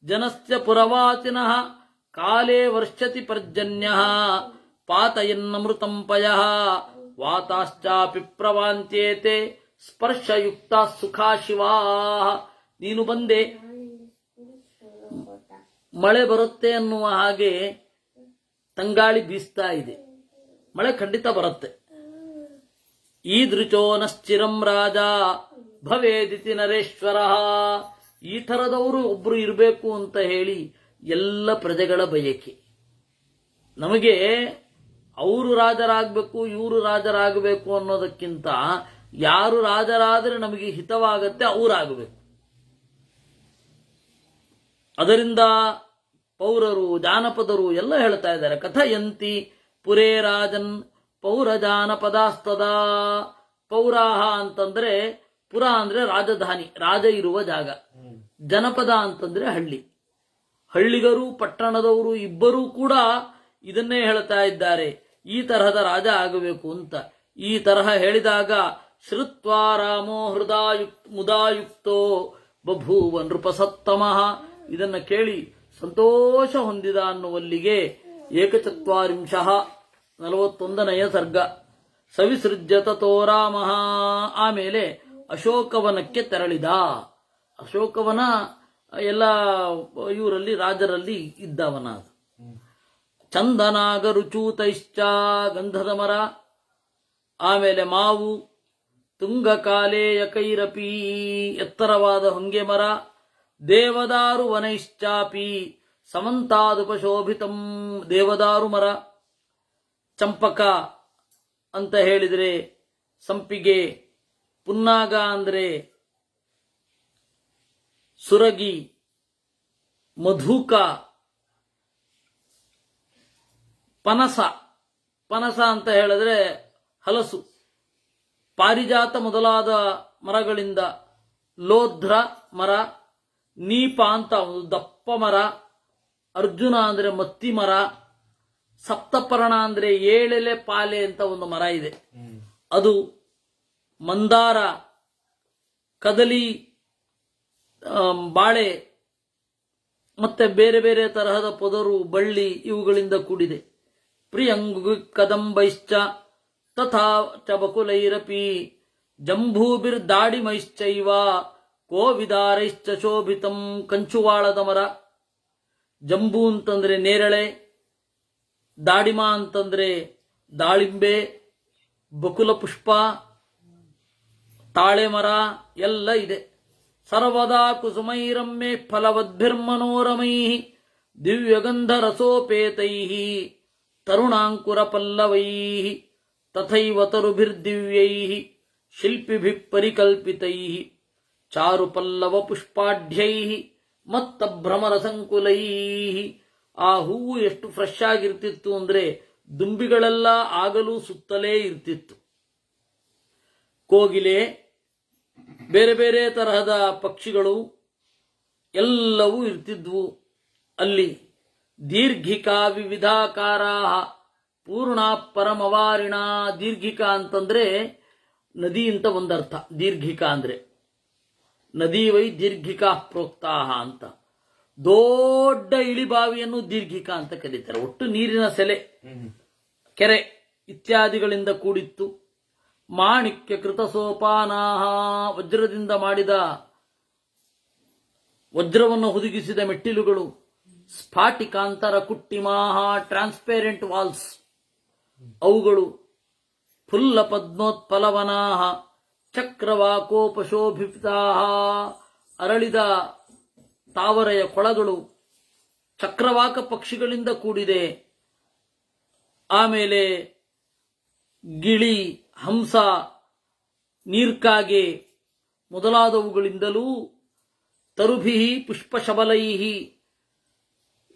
ಜನಸ್ಯ ಪುರವಾಸಿನಃ ಕಾಲೇ ವರ್ಷತಿ ಪರ್ಜನ್ಯಃ ಪಾತಯನ್ನಮೃತಂ ಪಯಃ ವಾತಾಶ್ಚಾಪಿ ಪ್ರವಾಂತ್ಯೇತೆ ಸ್ಪರ್ಶಯುಕ್ತ ಸುಖಾಶಿವಾ. ನೀನು ಬಂದೆ, ಮಳೆ ಬರುತ್ತೆ ಅನ್ನುವ ಹಾಗೆ ತಂಗಾಳಿ ಬೀಸ್ತಾ ಇದೆ. ಮಳೆ ಖಂಡಿತ ಬರುತ್ತೆ. ಈದೃಚೋ ನಶ್ಚಿರಂ ರಾಜ ಭವೇದಿತಿ ನರೇಶ್ವರ. ಈ ಥರದವರು ಒಬ್ರು ಇರಬೇಕು ಅಂತ ಹೇಳಿ ಎಲ್ಲ ಪ್ರಜೆಗಳ ಬಯಕೆ. ನಮಗೆ ಅವರು ರಾಜರಾಗಬೇಕು, ಇವರು ರಾಜರಾಗಬೇಕು ಅನ್ನೋದಕ್ಕಿಂತ ಯಾರು ರಾಜರಾದರೆ ನಮಗೆ ಹಿತವಾಗತ್ತೆ ಅವರಾಗಬೇಕು. ಅದರಿಂದ ಪೌರರು, ಜಾನಪದರು ಎಲ್ಲ ಹೇಳ್ತಾ ಇದ್ದಾರೆ, ಕಥಯಂತಿ ಪುರೇ ರಾಜನ್ ಪೌರಜಾನಪದಾಸ್ತದಾ. ಪೌರಾಹ ಅಂತಂದ್ರೆ ಪುರ ಅಂದ್ರೆ ರಾಜಧಾನಿ, ರಾಜ ಇರುವ ಜಾಗ. ಜನಪದ ಅಂತಂದ್ರೆ ಹಳ್ಳಿ. ಹಳ್ಳಿಗರು ಪಟ್ಟಣದವರು ಇಬ್ಬರೂ ಕೂಡ ಇದನ್ನೇ ಹೇಳ್ತಾ ಇದ್ದಾರೆ, ಈ ತರಹದ ರಾಜ ಆಗಬೇಕು ಅಂತ. ಈ ತರಹ ಹೇಳಿದಾಗ ಶ್ರುತ್ವಾ ರಾಮೋ ಮುದಾಯುಕ್ತೋ ಬಭೂವ ನೃಪಸತ್ತಮಃ. ಇದನ್ನ ಕೇಳಿ ಸಂತೋಷ ಹೊಂದಿದ ಅನ್ನುವಲ್ಲಿಗೆ 41ನೇ ಸರ್ಗ. ಸವಿಸೃಜ್ಯ ತಥೋ ರಾಮಃ. ಆಮೇಲೆ ಅಶೋಕವನಕ್ಕೆ ತೆರಳಿದ. ಅಶೋಕವನ ಎಲ್ಲ ಇವರಲ್ಲಿ ರಾಜರಲ್ಲಿ ಇದ್ದವನ. ಚಂದನಾಗ ರುಚೂತೈಶ್ಚ, ಗಂಧದ ಮರ, ಆಮೇಲೆ ಮಾವು, ತುಂಗಕಾಲೇಯ ಕೈರಪಿ, ಎತ್ತರವಾದ ಹೊಂಗೆ ಮರ, ದೇವದಾರು ವನೈಶ್ಚಾಪಿ ಸಮಂತಾದುಪಶೋಭಿತಂ, ದೇವದಾರು ಮರ, ಚಂಪಕ ಅಂತ ಹೇಳಿದರೆ ಸಂಪಿಗೆ, ಪುನ್ನಾಗ ಅಂದ್ರೆ ಸುರಗಿ, ಮಧುಕ, ಪನಸ ಅಂತ ಹೇಳಿದ್ರೆ ಹಲಸು, ಪಾರಿಜಾತ ಮೊದಲಾದ ಮರಗಳಿಂದ, ಲೋಧ್ರ ಮರ, ನೀಪ ಅಂತ ಒಂದು ದಪ್ಪ ಮರ, ಅರ್ಜುನ ಅಂದ್ರೆ ಮತ್ತಿ ಮರ, ಸಪ್ತಪರ್ಣ ಅಂದ್ರೆ 7 ಪಾಲೆ ಅಂತ ಒಂದು ಮರ ಇದೆ ಅದು, ಮಂದಾರ, ಕದಲಿ, ಬಾಳೆ, ಮತ್ತೆ ಬೇರೆ ಬೇರೆ ತರಹದ ಪೊದರು, ಬಳ್ಳಿ ಇವುಗಳಿಂದ ಕೂಡಿದೆ. ಪ್ರಿಯಂಗು ಕದಂಬೈಶ್ಚ ತಥಾ ಚ ಬಕುಲೈರಪಿ ಜಂಬೂಬಿರ್ದಾಡಿಮೈಶ್ಚೈವ ಕೋವಿದಾರೈಶ್ಚ ಶೋಭಿತಂ. ಕಂಚುವಾಳದ ಮರ, ಜಂಬೂ ಅಂತಂದ್ರೆ ನೇರಳೆ, ದಾಡಿಮ ಅಂತಂದ್ರೆ ದಾಳಿಂಬೆ, ಬಕುಲ ಪುಷ್ಪ, ತಾಳೆ ಮರ ಎಲ್ಲ ಇದೆ. ಸರ್ವದಾ ಕುಸುಮೈರಮ್ಯೆ ಫಲವದ್ಭಿರ್ಮನೋರಮೈ ದಿವ್ಯಗಂಧ ರಸೋಪೇತೈ ತರುಣಾಂಕುರ ಪಲ್ಲವೈ ತಥೈವ ತರುಭಿರ್ದಿವ್ಯೈ ಶಿಲ್ಪಿಭಿಃ ಪರಿಕಲ್ಪಿತೈ ಚಾರು ಪಲ್ಲವ ಪುಷ್ಪಾಢ್ಯೈ ಮತ್ತ ಭ್ರಮರ ಸಂಕುಲೈ. ಆ ಹೂವು ಎಷ್ಟು ಫ್ರೆಶ್ ಆಗಿರ್ತಿತ್ತು ಅಂದ್ರೆ ದುಂಬಿಗಳೆಲ್ಲ ಆಗಲೂ ಸುತ್ತಲೇ ಇರ್ತಿತ್ತು. ಕೋಗಿಲೆ, ಬೇರೆ ಬೇರೆ ತರಹದ ಪಕ್ಷಿಗಳು ಎಲ್ಲವೂ ಇರ್ತಿದ್ವು ಅಲ್ಲಿ. ದೀರ್ಘಿಕಾ ವಿವಿಧಾಕಾರ ಪೂರ್ಣ ಪರಮವಾರಿಣ. ದೀರ್ಘಿಕಾ ಅಂತಂದ್ರೆ ನದಿ ಅಂತ ಒಂದರ್ಥ. ದೀರ್ಘಿಕಾ ಅಂದ್ರೆ ನದಿ ವೈ ದೀರ್ಘಿಕಾ ಪ್ರೋಕ್ತಾಹ ಅಂತ. ದೊಡ್ಡ ಇಳಿಬಾವಿಯನ್ನು ದೀರ್ಘಿಕಾ ಅಂತ ಕರೀತಾರೆ. ಒಟ್ಟು ನೀರಿನ ಸೆಲೆ, ಕೆರೆ ಇತ್ಯಾದಿಗಳಿಂದ ಕೂಡಿತ್ತು. ಮಾಣಿಕ್ಯ ಕೃತ ಸೋಪಾನಾಹ, ವಜ್ರದಿಂದ ಮಾಡಿದ, ವಜ್ರವನ್ನು ಹುದುಗಿಸಿದ ಮೆಟ್ಟಿಲುಗಳು. ಸ್ಫಾಟಿಕಾಂತರ ಕುಟ್ಟಿಮಾಹ, ಟ್ರಾನ್ಸ್ಪೇರೆಂಟ್ ವಾಲ್ಸ್ ಅವುಗಳು. ಫುಲ್ಲ ಪದ್ಮೋತ್ಪಲವನಾಹ ಚಕ್ರವಾಕೋಪಶೋಭಿತಾಹ, ಅರಳಿದ ತಾವರೆಯ ಕೊಳಗಳು. ಚಕ್ರವಾಕ ಪಕ್ಷಿಗಳಿಂದ ಕೂಡಿದೆ. ಆಮೇಲೆ ಗಿಳಿ, ಹಂಸ, ನೀರ್ಕಾಗೆ ಮೊದಲಾದವುಗಳಿಂದಲೂ. ತರುಭಿ ಪುಷ್ಪಶಬಲೈ,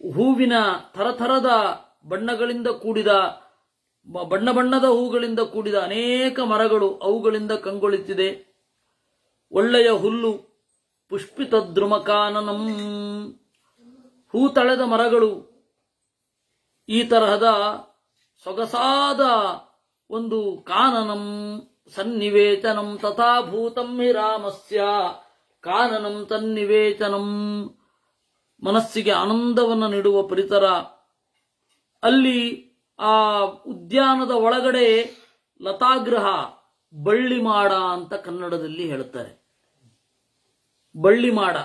ಹೂವಿನ ಥರಥರದ ಬಣ್ಣಗಳಿಂದ ಕೂಡಿದ, ಬಣ್ಣ ಬಣ್ಣದ ಹೂಗಳಿಂದ ಕೂಡಿದ ಅನೇಕ ಮರಗಳು ಅವುಗಳಿಂದ ಕಂಗೊಳಿಸಿದೆ. ಒಳ್ಳೆಯ ಹುಲ್ಲು, ಪುಷ್ಪಿತ ದ್ರುಮಕಾನನಂ, ಹೂ ತಳೆದ ಮರಗಳು. ಈ ತರಹದ ಸೊಗಸಾದ ಒಂದು ಕಾನನಂ ಸನ್ನಿವೇಚನಂ ತಥಾಭೂತಂ ಹಿ ರಾಮಸ್ಯ ಕಾನನಂ ತನ್ನಿವೇಚನಂ. ಮನಸ್ಸಿಗೆ ಆನಂದವನ್ನು ನೀಡುವ ಪರಿಸರ. ಅಲ್ಲಿ ಆ ಉದ್ಯಾನದ ಒಳಗಡೆ ಲತಾಗೃಹ, ಬಳ್ಳಿಮಾಡ ಅಂತ ಕನ್ನಡದಲ್ಲಿ ಹೇಳುತ್ತಾರೆ. ಬಳ್ಳಿಮಾಡ,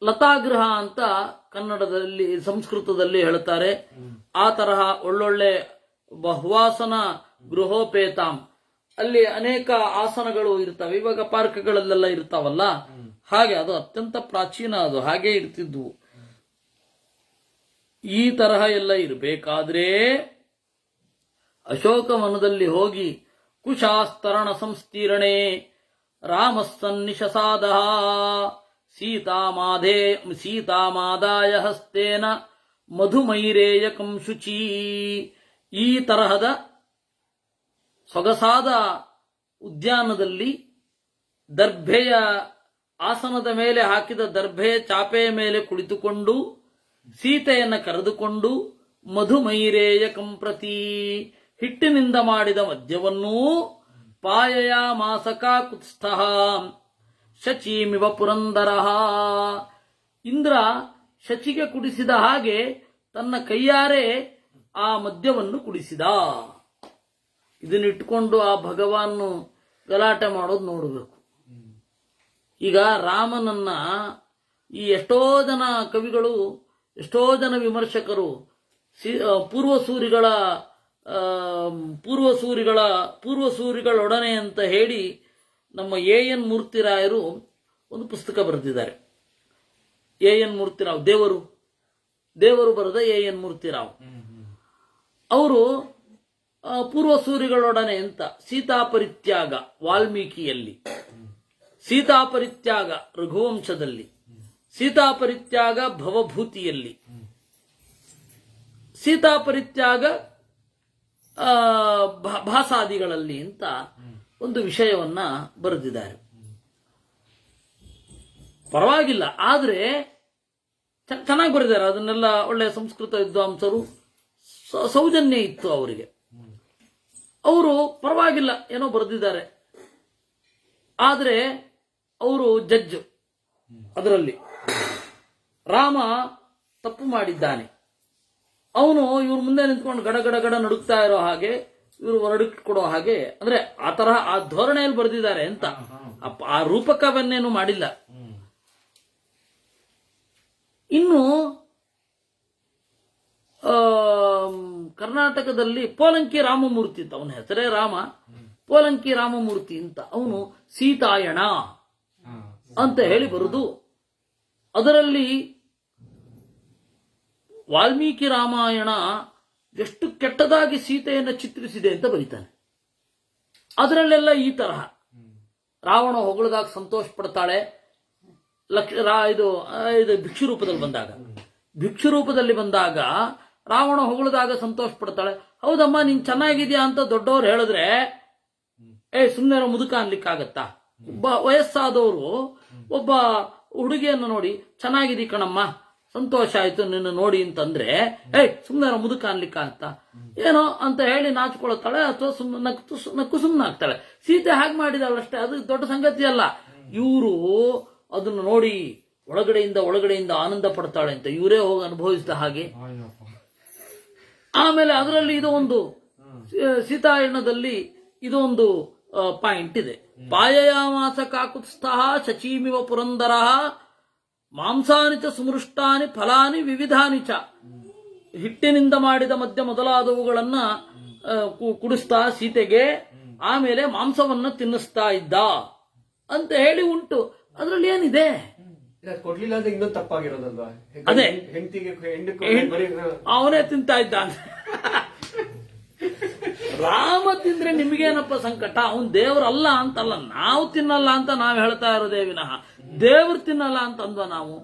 ಲತಾಗೃಹ ಅಂತ ಕನ್ನಡದಲ್ಲಿ, ಸಂಸ್ಕೃತದಲ್ಲಿ ಹೇಳುತ್ತಾರೆ. ಆ ತರಹ ಒಳ್ಳೊಳ್ಳೆ ಬಹುವಾಸನ ಗೃಹೋಪೇತಾಂ, ಅಲ್ಲಿ ಅನೇಕ ಆಸನಗಳು ಇರ್ತವೆ. ಇವಾಗ ಪಾರ್ಕ್ಗಳಲ್ಲೆಲ್ಲ ಇರ್ತಾವಲ್ಲ, ಹಾಗೆ ಅದು ಅತ್ಯಂತ ಪ್ರಾಚೀನ, ಅದು ಹಾಗೆ ಇರ್ತಿದ್ವು. ಈ ತರಹ ಎಲ್ಲ ಇರಬೇಕಾದ್ರೆ ಅಶೋಕವನದಲ್ಲಿ ಹೋಗಿ ಕುಶಾಸ್ತರಣ ಸಂಸ್ತೀರ್ಣೆ ರಾಮಸ್ಸನ್ನಿಶಸಾದ ಸೀತಾಮಾದಾಯ ಹಸ್ತೇನ ಮಧುಮೈರೇಯಕಂ ಶುಚಿ. ಈ ತರಹದ ಸೊಗಸಾದ ಉದ್ಯಾನದಲ್ಲಿ ದರ್ಭೆಯ ಆಸನದ ಮೇಲೆ ಹಾಕಿದ ದರ್ಭೆಯ ಚಾಪೆಯ ಮೇಲೆ ಕುಳಿತುಕೊಂಡು ಸೀತೆಯನ್ನು ಕರೆದುಕೊಂಡು ಮಧುಮೈರೇಯ ಕಂಪ್ರತಿ ಹಿಟ್ಟಿನಿಂದ ಮಾಡಿದ ಮದ್ಯವನ್ನೂ ಪಾಯಯ ಮಾಸಕ ಕುತ್ಸ್ಥಃ ಶಚೀಮಿವ ಪುರಂದರಃ ಇಂದ್ರ ಶಚಿಗೆ ಕುಡಿಸಿದ ಹಾಗೆ ತನ್ನ ಕೈಯಾರೆ ಆ ಮದ್ಯವನ್ನು ಕುಡಿಸಿದ. ಇದನ್ನಿಟ್ಟುಕೊಂಡು ಆ ಭಗವಾನ್ ಗಲಾಟೆ ಮಾಡೋದು ನೋಡಬೇಕು. ಈಗ ರಾಮನನ್ನ ಈ ಎಷ್ಟೋ ಜನ ಕವಿಗಳು, ಎಷ್ಟೋ ಜನ ವಿಮರ್ಶಕರು ಪೂರ್ವಸೂರಿಗಳೊಡನೆ ಅಂತ ಹೇಳಿ ನಮ್ಮ ಎನ್ ಮೂರ್ತಿರಾಯರು ಒಂದು ಪುಸ್ತಕ ಬರೆದಿದ್ದಾರೆ. ಎನ್ ಮೂರ್ತಿರಾವ್ ದೇವರು ಬರೆದ ಎನ್ ಮೂರ್ತಿರಾವ್ ಅವರು ಪೂರ್ವಸೂರಿಗಳೊಡನೆ ಅಂತ ಸೀತಾಪರಿತ್ಯಾಗ ವಾಲ್ಮೀಕಿಯಲ್ಲಿ, ಸೀತಾಪರಿತ್ಯಾಗ ರಘುವಂಶದಲ್ಲಿ, ಸೀತಾಪರಿತ್ಯಾಗ ಭವಭೂತಿಯಲ್ಲಿ, ಸೀತಾಪರಿತ್ಯಾಗ ಭಾಸಾದಿಗಳಲ್ಲಿ ಅಂತ ಒಂದು ವಿಷಯವನ್ನ ಬರೆದಿದ್ದಾರೆ. ಪರವಾಗಿಲ್ಲ, ಆದ್ರೆ ಚೆನ್ನಾಗಿ ಬರೆದಿದ್ದಾರೆ. ಅದನ್ನೆಲ್ಲ ಒಳ್ಳೆಯ ಸಂಸ್ಕೃತ ವಿದ್ವಾಂಸರು, ಸೌಜನ್ಯ ಇತ್ತು ಅವರಿಗೆ. ಅವರು ಪರವಾಗಿಲ್ಲ ಏನೋ ಬರೆದಿದ್ದಾರೆ. ಆದರೆ ಅವರು ಜಡ್ಜ್. ಅದರಲ್ಲಿ ರಾಮ ತಪ್ಪು ಮಾಡಿದ್ದಾನೆ, ಅವನು ಇವ್ರ ಮುಂದೆ ನಿಂತ್ಕೊಂಡು ಗಡ ಗಡ ಗಡ ನಡುಕ್ತಾ ಇರೋ ಹಾಗೆ, ಇವರು ಹೊರಡಿಕೆ ಕೊಡೋ ಹಾಗೆ, ಅಂದ್ರೆ ಆ ತರಹ ಆ ಧೋರಣೆಯಲ್ಲಿ ಬರೆದಿದ್ದಾರೆ ಅಂತ. ಆ ರೂಪಕವನ್ನೇನು ಮಾಡಿಲ್ಲ. ಇನ್ನು ಕರ್ನಾಟಕದಲ್ಲಿ ಪೋಲಂಕಿ ರಾಮಮೂರ್ತಿ ಅಂತ, ಅವನ ಹೆಸರೇ ರಾಮ, ಪೋಲಂಕಿ ರಾಮಮೂರ್ತಿ ಅಂತ, ಅವನು ಸೀತಾಯಣ ಅಂತ ಹೇಳಿ ಬರುದು. ಅದರಲ್ಲಿ ವಾಲ್ಮೀಕಿ ರಾಮಾಯಣ ಎಷ್ಟು ಕೆಟ್ಟದಾಗಿ ಸೀತೆಯನ್ನು ಚಿತ್ರಿಸಿದೆ ಅಂತ ಬರೀತಾನೆ. ಅದರಲ್ಲೆಲ್ಲ ಈ ತರಹ ರಾವಣ ಹೊಗಳದಾಗ ಸಂತೋಷ ಪಡ್ತಾಳೆ. ಇದು ಭಿಕ್ಷು ರೂಪದಲ್ಲಿ ಬಂದಾಗ ರಾವಣ ಹೊಗಳದಾಗ ಸಂತೋಷ ಪಡ್ತಾಳೆ. ಹೌದಮ್ಮ ನೀನ್ ಚೆನ್ನಾಗಿದ್ಯಾ ಅಂತ ದೊಡ್ಡವರು ಹೇಳಿದ್ರೆ ಸುಮ್ಮನೆ ಮುದುಕ ಅನ್ಲಿಕ್ಕಾಗತ್ತಾ? ಒಬ್ಬ ವಯಸ್ಸಾದವರು ಒಬ್ಬ ಹುಡುಗಿಯನ್ನು ನೋಡಿ ಚೆನ್ನಾಗಿದ್ದೀ ಕಣಮ್ಮ, ಸಂತೋಷ ಆಯ್ತು ನಿನ್ನ ನೋಡಿ ಅಂತಂದ್ರೆ ಸುಮ್ಮನೆ ಮುದುಕ ಅನ್ಲಿಕ್ಕಾಗತ್ತಾ? ಏನೋ ಅಂತ ಹೇಳಿ ನಾಚಿಕೊಳ್ಳುತ್ತಾಳೆ, ಅಥವಾ ನಕ್ಕು ಸುಮ್ಮನೆ ಆಗ್ತಾಳೆ. ಸೀತೆ ಹಾಗೆ ಮಾಡಿದವಳಷ್ಟೇ, ಅದು ದೊಡ್ಡ ಸಂಗತಿ ಅಲ್ಲ. ಇವರು ಅದನ್ನು ನೋಡಿ ಒಳಗಡೆಯಿಂದ ಆನಂದ ಪಡ್ತಾಳೆ ಅಂತ ಇವರೇ ಹೋಗಿ ಅನುಭವಿಸಿದ ಹಾಗೆ. ಆಮೇಲೆ ಅದರಲ್ಲಿ ಇದು ಒಂದು ಸೀತಾಯಣದಲ್ಲಿ ಇದೊಂದು ಪಾಯಿಂಟ್ ಇದೆ. ಪಾಯಯಾಮಾಸ ಕಾಕುತ್ಸ್ಥಃ ಶಚೀಮಿವ ಪುರಂದರ ಮಾಂಸಾನಿ ಚ ಸುಮೃಷ್ಟಾನಿ ಫಲಾನಿ ವಿವಿಧಾನಿ ಚ. ಹಿಟ್ಟಿನಿಂದ ಮಾಡಿದ ಮದ್ಯ ಮೊದಲಾದವುಗಳನ್ನ ಕುಡಿಸ್ತಾ ಸೀತೆಗೆ, ಆಮೇಲೆ ಮಾಂಸವನ್ನ ತಿನ್ನಿಸ್ತಾ ಇದ್ದ ಅಂತ ಹೇಳಿ ಉಂಟು. ಅದರಲ್ಲಿ ಏನಿದೆ? ಕೊಡ್ಲಿಲ್ಲ ಅಂದ್ರೆ ಇನ್ನೊಂದು ತಪ್ಪಾಗಿರೋದಲ್ವಾ? ಅದೇ ಹೆಂಡತಿಗೆ ಅವನೇ ತಿಂತಾ ಇದ್ದ. ರಾಮ ತಿಂದ್ರೆ ನಿಮ್ಗೇನಪ್ಪ ಸಂಕಟ? ಅವನ್ ದೇವರಲ್ಲ ಅಂತಲ್ಲ, ನಾವು ತಿನ್ನಲ್ಲ ಅಂತ ನಾವು ಹೇಳ್ತಾ ಇರೋದೇ ವಿನಃ ದೇವ್ರು ತಿನ್ನಲ್ಲ ಅಂತ ಅಂದ್ವಾ ನಾವು?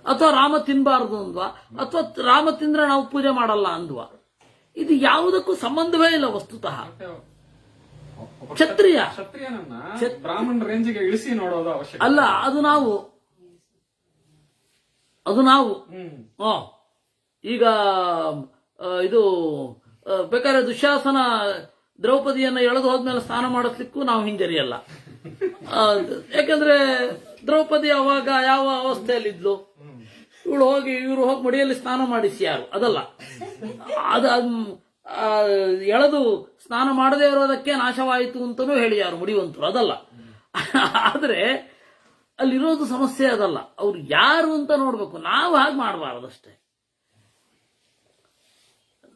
ಅಥವಾ ರಾಮ ತಿನ್ಬಾರ್ದು ಅಂದ್ವಾ? ಅಥವಾ ರಾಮ ತಿಂದ್ರೆ ನಾವು ಪೂಜೆ ಮಾಡಲ್ಲ ಅಂದ್ವಾ? ಇದು ಯಾವುದಕ್ಕೂ ಸಂಬಂಧವೇ ಇಲ್ಲ ವಸ್ತುತಃ. ಕ್ಷತ್ರಿಯನನ್ನ ಬ್ರಾಹ್ಮಣ ರೇಂಜಿಗೆ ಇಳಿಸಿ ನೋಡೋದು ಅವಶ್ಯಕ ಅಲ್ಲ. ಅದು ನಾವು ಈಗ ಇದು ಬೇಕಾದ್ರೆ ದುಶ್ಯಾಸನ ದ್ರೌಪದಿಯನ್ನ ಎಳೆದು ಹೋದ್ಮೇಲೆ ಸ್ನಾನ ಮಾಡಿಸ್ಲಿಕ್ಕೂ ನಾವು ಹಿಂಜರಿಯಲ್ಲ. ಯಾಕಂದ್ರೆ ದ್ರೌಪದಿ ಅವಾಗ ಯಾವ ಅವಸ್ಥೆಯಲ್ಲಿದ್ಲು? ಇವರು ಹೋಗಿ ಮಡಿಯಲ್ಲಿ ಸ್ನಾನ ಮಾಡಿಸಿ ಯಾರು? ಅದಲ್ಲ. ಅದು ಎಳೆದು ಸ್ನಾನ ಮಾಡದೇ ಇರೋದಕ್ಕೆ ನಾಶವಾಯಿತು ಅಂತಲೂ ಹೇಳಿ ಯಾರು ಮುಡಿಯುವಂತರು? ಅದಲ್ಲ. ಆದ್ರೆ ಅಲ್ಲಿರೋದು ಸಮಸ್ಯೆ ಅದಲ್ಲ. ಅವ್ರು ಯಾರು ಅಂತ ನೋಡ್ಬೇಕು. ನಾವು ಹಾಗೆ ಮಾಡಬಾರದಷ್ಟೇ.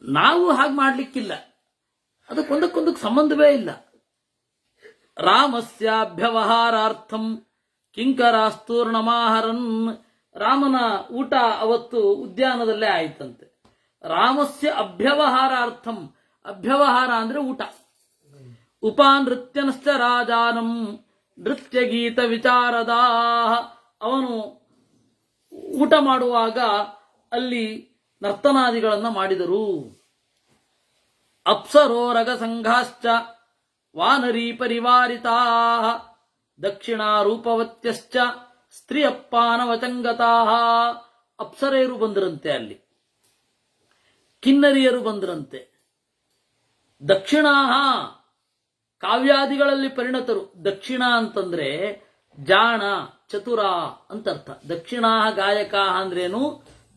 ನಾವು ಹಾಗೆ ಮಾಡ್ಲಿಕ್ಕಿಲ್ಲ. ಅದಕ್ಕೊಂದಕ್ಕೊಂದಕ್ಕೆ ಸಂಬಂಧವೇ ಇಲ್ಲ. ರಾಮಸ್ಯಾಭ್ಯವಹಾರಾರ್ಥಂ ಕಿಂಕರಾಸ್ತೂರ್ಣಮಾಹರನ್. ರಾಮನ ಊಟ ಅವತ್ತು ಉದ್ಯಾನದಲ್ಲೇ ಆಯ್ತಂತೆ. ರಾಮಸ್ಯ ಅಭ್ಯವಹಾರಾರ್ಥಂ, ಅಭ್ಯವಹಾರ ಅಂದ್ರೆ ಊಟ. ಉಪಾನೃತ್ಯನಶ್ಚ ರಾಜಾನಂ ನೃತ್ಯ ಗೀತ ವಿಚಾರದ. ಅವನು ಊಟ ಮಾಡುವಾಗ ಅಲ್ಲಿ ನರ್ತನಾದಿಗಳನ್ನ ಮಾಡಿದರು. ಅಪ್ಸರೋರಗ ಸಂಘಾಶ್ಚ ವಾನರೀ ಪರಿವಾರಿತಾ ದಕ್ಷಿಣಾರೂಪವತ್ಯಶ್ಚ ಸ್ತ್ರೀಯಪ್ಪಾನವಚಂಗತಾ. ಅಪ್ಸರೆಯರು ಬಂದರಂತೆ, ಅಲ್ಲಿ ಕಿನ್ನರಿಯರು ಬಂದರಂತೆ. ದಕ್ಷಿಣಾಹ ಕಾವ್ಯಾದಿಗಳಲ್ಲಿ ಪರಿಣತರು. ದಕ್ಷಿಣ ಅಂತಂದ್ರೆ ಜಾಣ, ಚತುರ ಅಂತ ಅರ್ಥ. ದಕ್ಷಿಣಾಹ ಗಾಯಕ ಅಂದ್ರೇನು?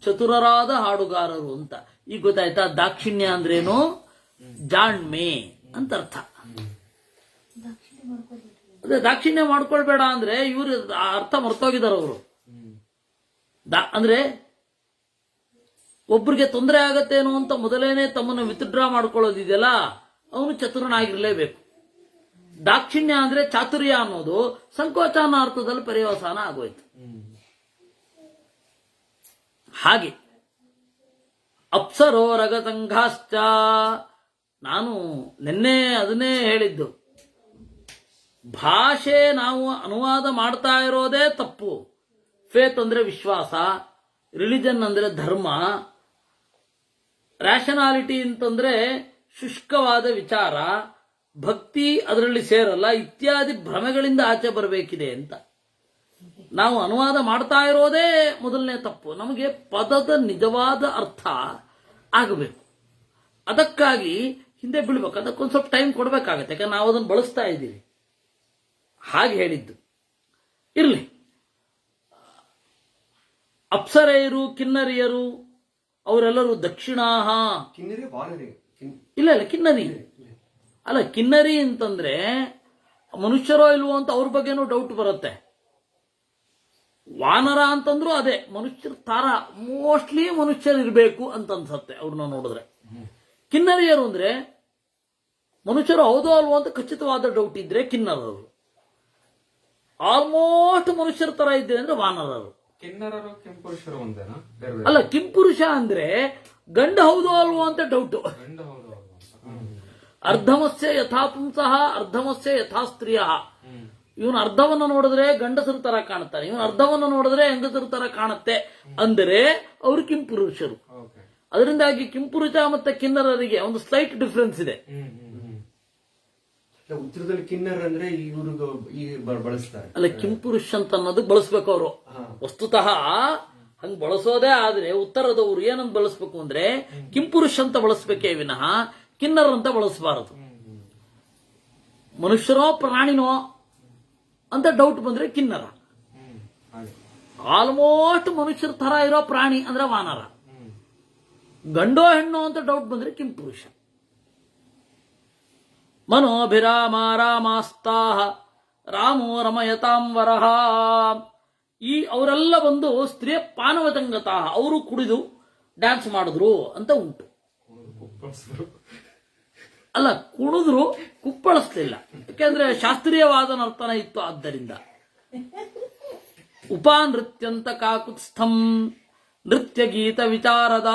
ಚತುರರಾದ ಹಾಡುಗಾರರು ಅಂತ. ಈಗ ಗೊತ್ತಾಯ್ತಾ? ದಾಕ್ಷಿಣ್ಯ ಅಂದ್ರೇನು? ಜಾಣ್ಮೆ ಅಂತ ಅರ್ಥ. ಅದೇ ದಾಕ್ಷಿಣ್ಯ ಮಾಡ್ಕೊಳ್ಬೇಡ ಅಂದ್ರೆ ಇವರು ಅರ್ಥ ಮರ್ತೋಗಿದ್ದಾರೆ ಅವರು. ಅಂದ್ರೆ ಒಬ್ರಿಗೆ ತೊಂದರೆ ಆಗತ್ತೇನೋ ಅಂತ ಮೊದಲೇನೆ ತಮ್ಮನ್ನು ವಿತ್ಡ್ರಾ ಮಾಡ್ಕೊಳ್ಳೋದಿದೆಯಲ್ಲ, ಅವನು ಚತುರನಾಗಿರ್ಲೇಬೇಕು. ದಾಕ್ಷಿಣ್ಯ ಅಂದ್ರೆ ಚಾತುರ್ಯ ಅನ್ನೋದು ಸಂಕೋಚ ಅನ್ನೋ ಅರ್ಥದಲ್ಲಿ ಪರ್ಯವಸಾನ ಆಗೋಯ್ತು. ಹಾಗೆ ಅಪ್ಸರೋ ರಗಸಂಘಾಶ್ಚ, ನಾನು ನಿನ್ನೆ ಅದನ್ನೇ ಹೇಳಿದ್ದು. ಭಾಷೆ ನಾವು ಅನುವಾದ ಮಾಡ್ತಾ ಇರೋದೇ ತಪ್ಪು. ಫೇತ್ ಅಂದ್ರೆ ವಿಶ್ವಾಸ, ರಿಲಿಜನ್ ಅಂದ್ರೆ ಧರ್ಮ, ರ್ಯಾಷನಾಲಿಟಿ ಅಂತಂದ್ರೆ ಶುಷ್ಕವಾದ ವಿಚಾರ, ಭಕ್ತಿ ಅದರಲ್ಲಿ ಸೇರಲ್ಲ, ಇತ್ಯಾದಿ ಭ್ರಮೆಗಳಿಂದ ಆಚೆ ಬರಬೇಕಿದೆ ಅಂತ ನಾವು ಅನುವಾದ ಮಾಡ್ತಾ ಇರೋದೇ ಮೊದಲನೇ ತಪ್ಪು. ನಮಗೆ ಪದದ ನಿಜವಾದ ಅರ್ಥ ಆಗಬೇಕು. ಅದಕ್ಕಾಗಿ ಹಿಂದೆ ಬೀಳ್ಬೇಕು. ಅದಕ್ಕೊಂದು ಸ್ವಲ್ಪ ಟೈಮ್ ಕೊಡಬೇಕಾಗತ್ತೆ, ಯಾಕಂದ್ರೆ ನಾವು ಅದನ್ನು ಬಳಸ್ತಾ ಇದ್ದೀವಿ. ಹಾಗೆ ಹೇಳಿದ್ದು. ಇರಲಿ, ಅಪ್ಸರೆಯರು, ಕಿನ್ನರಿಯರು ಅವರೆಲ್ಲರೂ ದಕ್ಷಿಣಾಹ. ಕಿನ್ನರಿ ವಾನರಿ ಇಲ್ಲ ಇಲ್ಲ, ಕಿನ್ನರಿ ಅಲ್ಲ. ಕಿನ್ನರಿ ಅಂತಂದ್ರೆ ಮನುಷ್ಯರೋ ಇಲ್ವೋ ಅಂತ ಅವ್ರ ಬಗ್ಗೆನೂ ಡೌಟ್ ಬರುತ್ತೆ. ವಾನರ ಅಂತಂದ್ರು ಅದೇ ಮನುಷ್ಯರ ತರ, ಮೋಸ್ಟ್ಲಿ ಮನುಷ್ಯರು ಇರಬೇಕು ಅಂತ ಅನ್ಸತ್ತೆ ಅವ್ರನ್ನ ನೋಡಿದ್ರೆ. ಕಿನ್ನರಿಯರು ಅಂದ್ರೆ ಮನುಷ್ಯರು ಹೌದೋ ಅಲ್ವೋ ಅಂತ ಖಚಿತವಾದ ಡೌಟ್ ಇದ್ರೆ ಕಿನ್ನರರು. ಆಲ್ಮೋಸ್ಟ್ ಮನುಷ್ಯರ ತರ ಇದ್ರೆ ಅಂದ್ರೆ ವಾನರರು. ಕಿನ್ನರರು ಕೆಂಪುರುಷರು ಒಂದೇನಾ? ಅಲ್ಲ, ಕಿಂಪುರುಷ ಅಂದ್ರೆ ಗಂಡ ಹೌದೋ ಅಲ್ವೋ ಅಂತ ಡೌಟ್. ಗಂಡ ಹೌದು ಅರ್ಧಮಸ್ಯ ಯಥಾ ಪುಂಸಃ ಅರ್ಧಮಸ್ಯ ಯಥಾ ಸ್ತ್ರೀಯ. ಇವನು ಅರ್ಧವನ್ನು ನೋಡಿದ್ರೆ ಗಂಡಸರ ತರ ಕಾಣುತ್ತಾನೆ, ಇವನು ಅರ್ಧವನ್ನು ನೋಡಿದ್ರೆ ಹೆಂಗಸರ ತರ ಕಾಣುತ್ತೆ ಅಂದರೆ ಅವರು ಕಿಂಪುರುಷರು. ಅದರಿಂದಾಗಿ ಕಿಂಪುರುಷ ಮತ್ತೆ ಕಿನ್ನರರಿಗೆ ಒಂದು ಸ್ಲೈಟ್ ಡಿಫರೆನ್ಸ್ ಇದೆ. ಉತ್ತರದಲ್ಲಿ ಕಿನ್ನರ್ ಅಂದ್ರೆ ಇವ್ರಿಗೂ ಈ ಬಳಸ್ತಾರೆ. ಅಲ್ಲ, ಕಿಂಪುರುಷ ಅಂತ ಅನ್ನೋದು ಬಳಸ್ಬೇಕು ಅವರು. ವಸ್ತುತಃ ಹಂಗ್ ಬಳಸೋದೇ ಆದ್ರೆ ಉತ್ತರದವರು ಏನಂತ ಬಳಸ್ಬೇಕು ಅಂದ್ರೆ ಕಿಂಪುರುಷ ಅಂತ ಬಳಸ್ಬೇಕೇ ವಿನಃ ಕಿನ್ನರ್ ಅಂತ ಬಳಸಬಾರದು. ಮನುಷ್ಯರೋ ಪ್ರಾಣಿನೋ ಅಂತ ಡೌಟ್ ಬಂದ್ರೆ ಕಿನ್ನರ. ಆಲ್ಮೋಸ್ಟ್ ಮನುಷ್ಯರ ತರ ಇರೋ ಪ್ರಾಣಿ ಅಂದ್ರೆ ವಾನರ. ಗಂಡೋ ಹೆಣ್ಣೋ ಅಂತ ಡೌಟ್ ಬಂದ್ರೆ ಕಿಂಪುರುಷ. ಮನೋಭಿರಾಮಾರಾಮಾಸ್ತಾಹ ರಾಮೋ ರಮಯತಾಂವರಃ. ಈ ಅವರೆಲ್ಲ ಬಂದು ಸ್ತ್ರೀಯ ಪಾನವತಂಗತಾಹ, ಅವರು ಕುಡಿದು ಡ್ಯಾನ್ಸ್ ಮಾಡಿದ್ರು ಅಂತ ಉಂಟು. ಅಲ್ಲ, ಕುಣಿದ್ರು, ಕುಪ್ಪಳಿಸ್ಲಿಲ್ಲ. ಯಾಕೆಂದ್ರೆ ಶಾಸ್ತ್ರೀಯವಾದ ನರ್ತನ ಇತ್ತು. ಆದ್ದರಿಂದ ಉಪಾನೃತ್ಯಂತ ಕಾಕುತ್ಸ್ಥಂ ನೃತ್ಯ ಗೀತ ವಿಚಾರದ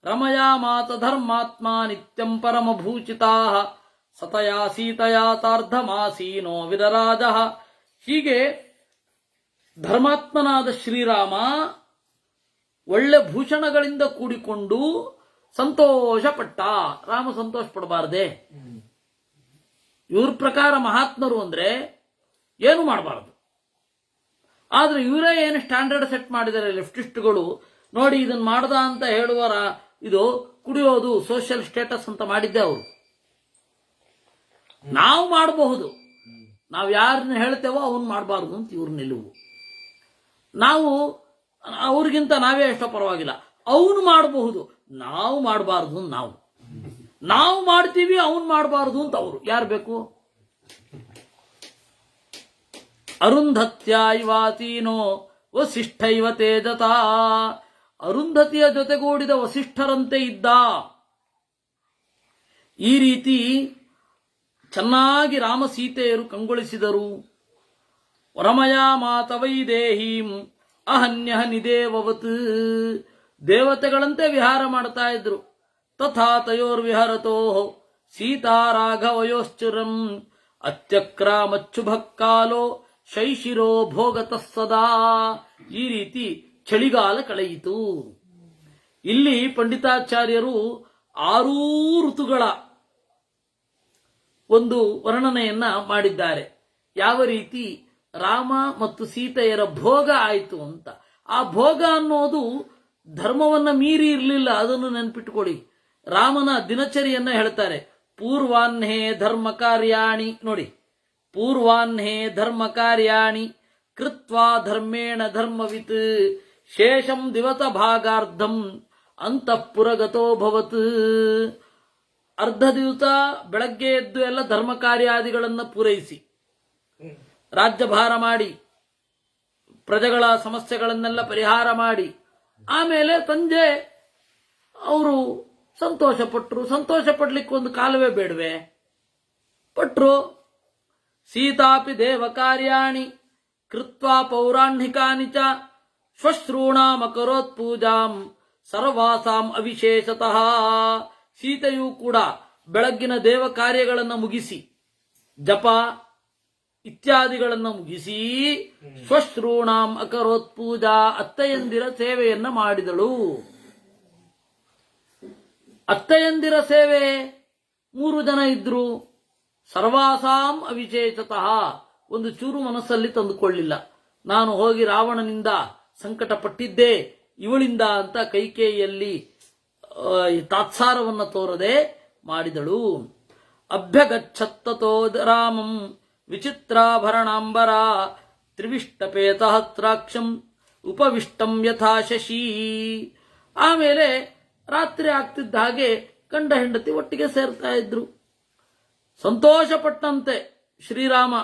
ರಮಯಾ ಮಾತ ಧರ್ಮಾತ್ಮ ನಿತ್ಯಂ ಪರಮಭೂಚಿತಾ ಸತಯಾ ಸೀತಯಾ ತಾರ್ಧಮಾಸೀನೋ ವಿರರಾಜ. ಹೀಗೆ ಧರ್ಮಾತ್ಮನಾದ ಶ್ರೀರಾಮ ಒಳ್ಳೆ ಭೂಷಣಗಳಿಂದ ಕೂಡಿಕೊಂಡು ಸಂತೋಷ ಪಟ್ಟ. ರಾಮ ಸಂತೋಷ ಪಡಬಾರದೆ? ಇವ್ರ ಪ್ರಕಾರ ಮಹಾತ್ಮರು ಅಂದ್ರೆ ಏನು ಮಾಡಬಾರದು. ಆದ್ರೆ ಇವರೇ ಏನು ಸ್ಟ್ಯಾಂಡರ್ಡ್ ಸೆಟ್ ಮಾಡಿದ್ದಾರೆ ಲೆಫ್ಟಿಸ್ಟ್ಗಳು. ನೋಡಿ, ಇದನ್ನ ಮಾಡ್ದ ಅಂತ ಹೇಳುವರ ಇದು ಕುಡಿಯೋದು ಸೋಷಿಯಲ್ ಸ್ಟೇಟಸ್ ಅಂತ ಮಾಡಿದ್ದೆ ಅವರು. ನಾವು ಮಾಡಬಹುದು, ನಾವು ಯಾರನ್ನ ಹೇಳ್ತೇವೋ ಅವನ್ ಮಾಡಬಾರ್ದು ಅಂತ ಇವ್ರ ನಿಲುವು. ನಾವು ಅವ್ರಿಗಿಂತ ನಾವೇ ಎಷ್ಟೋ ಪರವಾಗಿಲ್ಲ, ಅವನು ಮಾಡಬಹುದು, ನಾವು ಮಾಡಬಾರ್ದು. ನಾವು ಮಾಡ್ತೀವಿ, ಅವನ್ ಮಾಡಬಾರ್ದು ಅಂತ ಅವರು. ಯಾರು ಬೇಕು? ಅರುಂಧತ್ಯಾಯ್ವಾತೀನೋ ವಸಿಷ್ಠೈವ ತೇಜತ. ಅರುಂಧತಿಯ ಜೊತೆಗೂಡಿದ ವಸಿಷ್ಠರಂತೆ ಇದ್ದ. ಈ ರೀತಿ ಚೆನ್ನಾಗಿ ರಾಮ ಸೀತೆಯರು ಕಂಗೊಳಿಸಿದರು. ರಮಯಾ ಮಾತ ವೈದೇಹೀಂ ಅಹನ್ಯಹ ನಿದೇವವತ್. ದೇವತೆಗಳಂತೆ ವಿಹಾರ ಮಾಡ್ತಾ ಇದ್ರು. ತಥಾ ತಯೋರ್ವಿಹರತೋ ಸೀತಾ ರಾಘವಯೋಶ್ಚರಂ ಅತ್ಯಕ್ರಾಮಚ್ಚುಭಕ್ಕಾಲೋ ಶೈಶಿರೋ ಭೋಗತಃ ಸದಾ. ಈ ರೀತಿ ಚಳಿಗಾಲ ಕಳೆಯಿತು. ಇಲ್ಲಿ ಪಂಡಿತಾಚಾರ್ಯರು 6 ಋತುಗಳ ಒಂದು ವರ್ಣನೆಯನ್ನ ಮಾಡಿದ್ದಾರೆ. ಯಾವ ರೀತಿ ರಾಮ ಮತ್ತು ಸೀತೆಯರ ಭೋಗ ಆಯಿತು ಅಂತ. ಆ ಭೋಗ ಅನ್ನೋದು ಧರ್ಮವನ್ನ ಮೀರಿ ಇರಲಿಲ್ಲ, ಅದನ್ನು ನೆನ್ಪಿಟ್ಕೊಡಿ. ರಾಮನ ದಿನಚರಿಯನ್ನ ಹೇಳ್ತಾರೆ. ಪೂರ್ವಾಹ್ನೇ ಧರ್ಮ ಕಾರ್ಯಾಣಿ, ನೋಡಿ, ಪೂರ್ವಾಹ್ನೇ ಧರ್ಮ ಕಾರ್ಯಾಣಿ ಕೃತ್ವಾ ಧರ್ಮೇಣ ಧರ್ಮವಿತ್ ಶೇಷಂ ದಿವಸ ಭಾಗಾರ್ಧಂ ಅಂತಃಪುರಗತೋ ಭವತ್. ಅರ್ಧ ದಿವಸ ಬೆಳಗ್ಗೆ ಎದ್ದು ಎಲ್ಲ ಧರ್ಮ ಕಾರ್ಯಾದಿಗಳನ್ನು ಪೂರೈಸಿ, ರಾಜ್ಯಭಾರ ಮಾಡಿ, ಪ್ರಜೆಗಳ ಸಮಸ್ಯೆಗಳನ್ನೆಲ್ಲ ಪರಿಹಾರ ಮಾಡಿ, ಆಮೇಲೆ ಸಂಜೆ ಅವರು ಸಂತೋಷ ಪಟ್ಟರು. ಸಂತೋಷ ಪಡ್ಲಿಕ್ಕೆ ಒಂದು ಕಾಲವೇ ಬೇಡವೆ? ಪಟ್ರು. ಸೀತಾಪಿ ದೇವ ಕಾರ್ಯಾಣಿ ಕೃತ್ವಾ ಪೌರಾಣಿಕಾನಿ ಚ ಶ್ವಶ್ರೂಣಾಂ ಅಕರೋತ್ ಪೂಜಾಂ ಸರ್ವಾಸಾಂ ಅವಿಶೇಷತಃ. ಸೀತೆಯೂ ಕೂಡ ಬೆಳಗ್ಗಿನ ದೇವ ಕಾರ್ಯಗಳನ್ನು ಮುಗಿಸಿ, ಜಪ ಇತ್ಯಾದಿಗಳನ್ನು ಮುಗಿಸಿ, ಶ್ವಶ್ರೂಣಾಂ ಅಕರೋತ್ ಪೂಜಾ, ಅತ್ತೆಯಂದಿರ ಸೇವೆಯನ್ನ ಮಾಡಿದಳು. ಅತ್ತೆಯಂದಿರ ಸೇವೆ 3 ಜನ ಇದ್ರು. ಸರ್ವಾಸಾಂ ಅವಿಶೇಷತಃ, ಒಂದು ಚೂರು ಮನಸ್ಸಲ್ಲಿ ತಂದುಕೊಳ್ಳಿಲ್ಲ. ನಾನು ಹೋಗಿ ರಾವಣನಿಂದ ಸಂಕಟ ಪಟ್ಟಿದ್ದೆ ಇವಳಿಂದ ಅಂತ ಕೈಕೇಯಿಯಲ್ಲಿ ತಾತ್ಸಾರವನ್ನು ತೋರದೆ ಮಾಡಿದಳು. ಅಭ್ಯಗಚ್ಚತ್ತತೋ ರಾಮಂ ವಿಚಿತ್ರಾಭರಣಾಂಬರ ತ್ರಿವಿಷ್ಟಪೇತಹಸ್ರಾಕ್ಷಂ ಉಪವಿಷ್ಟಂ ಯಥಾ ಶಶಿ. ಆಮೇಲೆ ರಾತ್ರಿ ಆಗ್ತಿದ್ದ ಹಾಗೆ ಗಂಡ ಹೆಂಡತಿ ಒಟ್ಟಿಗೆ ಸೇರ್ತಾ ಇದ್ರು. ಸಂತೋಷಪಟ್ಟಂತೆ ಶ್ರೀರಾಮ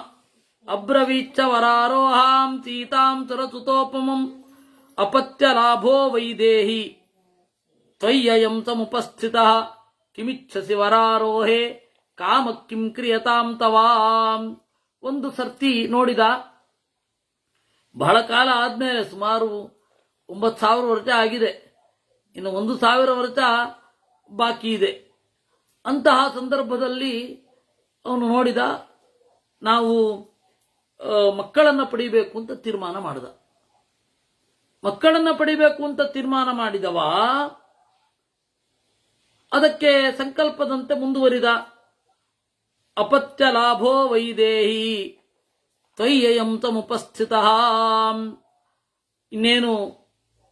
ಅಬ್ರವೀಚ್ಚ ವರಾರೋಹಾಂ ಸೀತಾಂ ಸುರಸುತೋಪಮಂ ಅಪತ್ಯ ಲಾಭೋ ವೈದೇಹಿ ತ್ವಯ್ಯಯಂ ಸಮುಪಸ್ಥಿತಃ ಕಿಮಿಚ್ಛಸಿ ವರಾರೋಹೇ ಕಾಮ ಕಿಂ ಕ್ರಿಯತಾಂ ತವಾಂ. ಒಂದು ಸರ್ತಿ ನೋಡಿದ, ಬಹಳ ಕಾಲ ಆದ್ಮೇಲೆ, ಸುಮಾರು 9,000 ವರ್ಷ ಆಗಿದೆ, ಇನ್ನು 1,000 ವರ್ಷ ಬಾಕಿ ಇದೆ. ಅಂತಹ ಸಂದರ್ಭದಲ್ಲಿ ಅವನು ನೋಡಿದ, ನಾವು ಮಕ್ಕಳನ್ನ ಪಡಿಬೇಕು ಅಂತ ತೀರ್ಮಾನ ಮಾಡಿದ. ಮಕ್ಕಳನ್ನ ಪಡಿಬೇಕು ಅಂತ ತೀರ್ಮಾನ ಮಾಡಿದವ ಅದಕ್ಕೆ ಸಂಕಲ್ಪದಂತೆ ಮುಂದುವರಿದ. ಅಪತ್ಯ ಲಾಭೋ ವೈದೇಹಿ ತ್ವಯ್ಯಯಂ ತಮುಪಸ್ಥಿತಃ.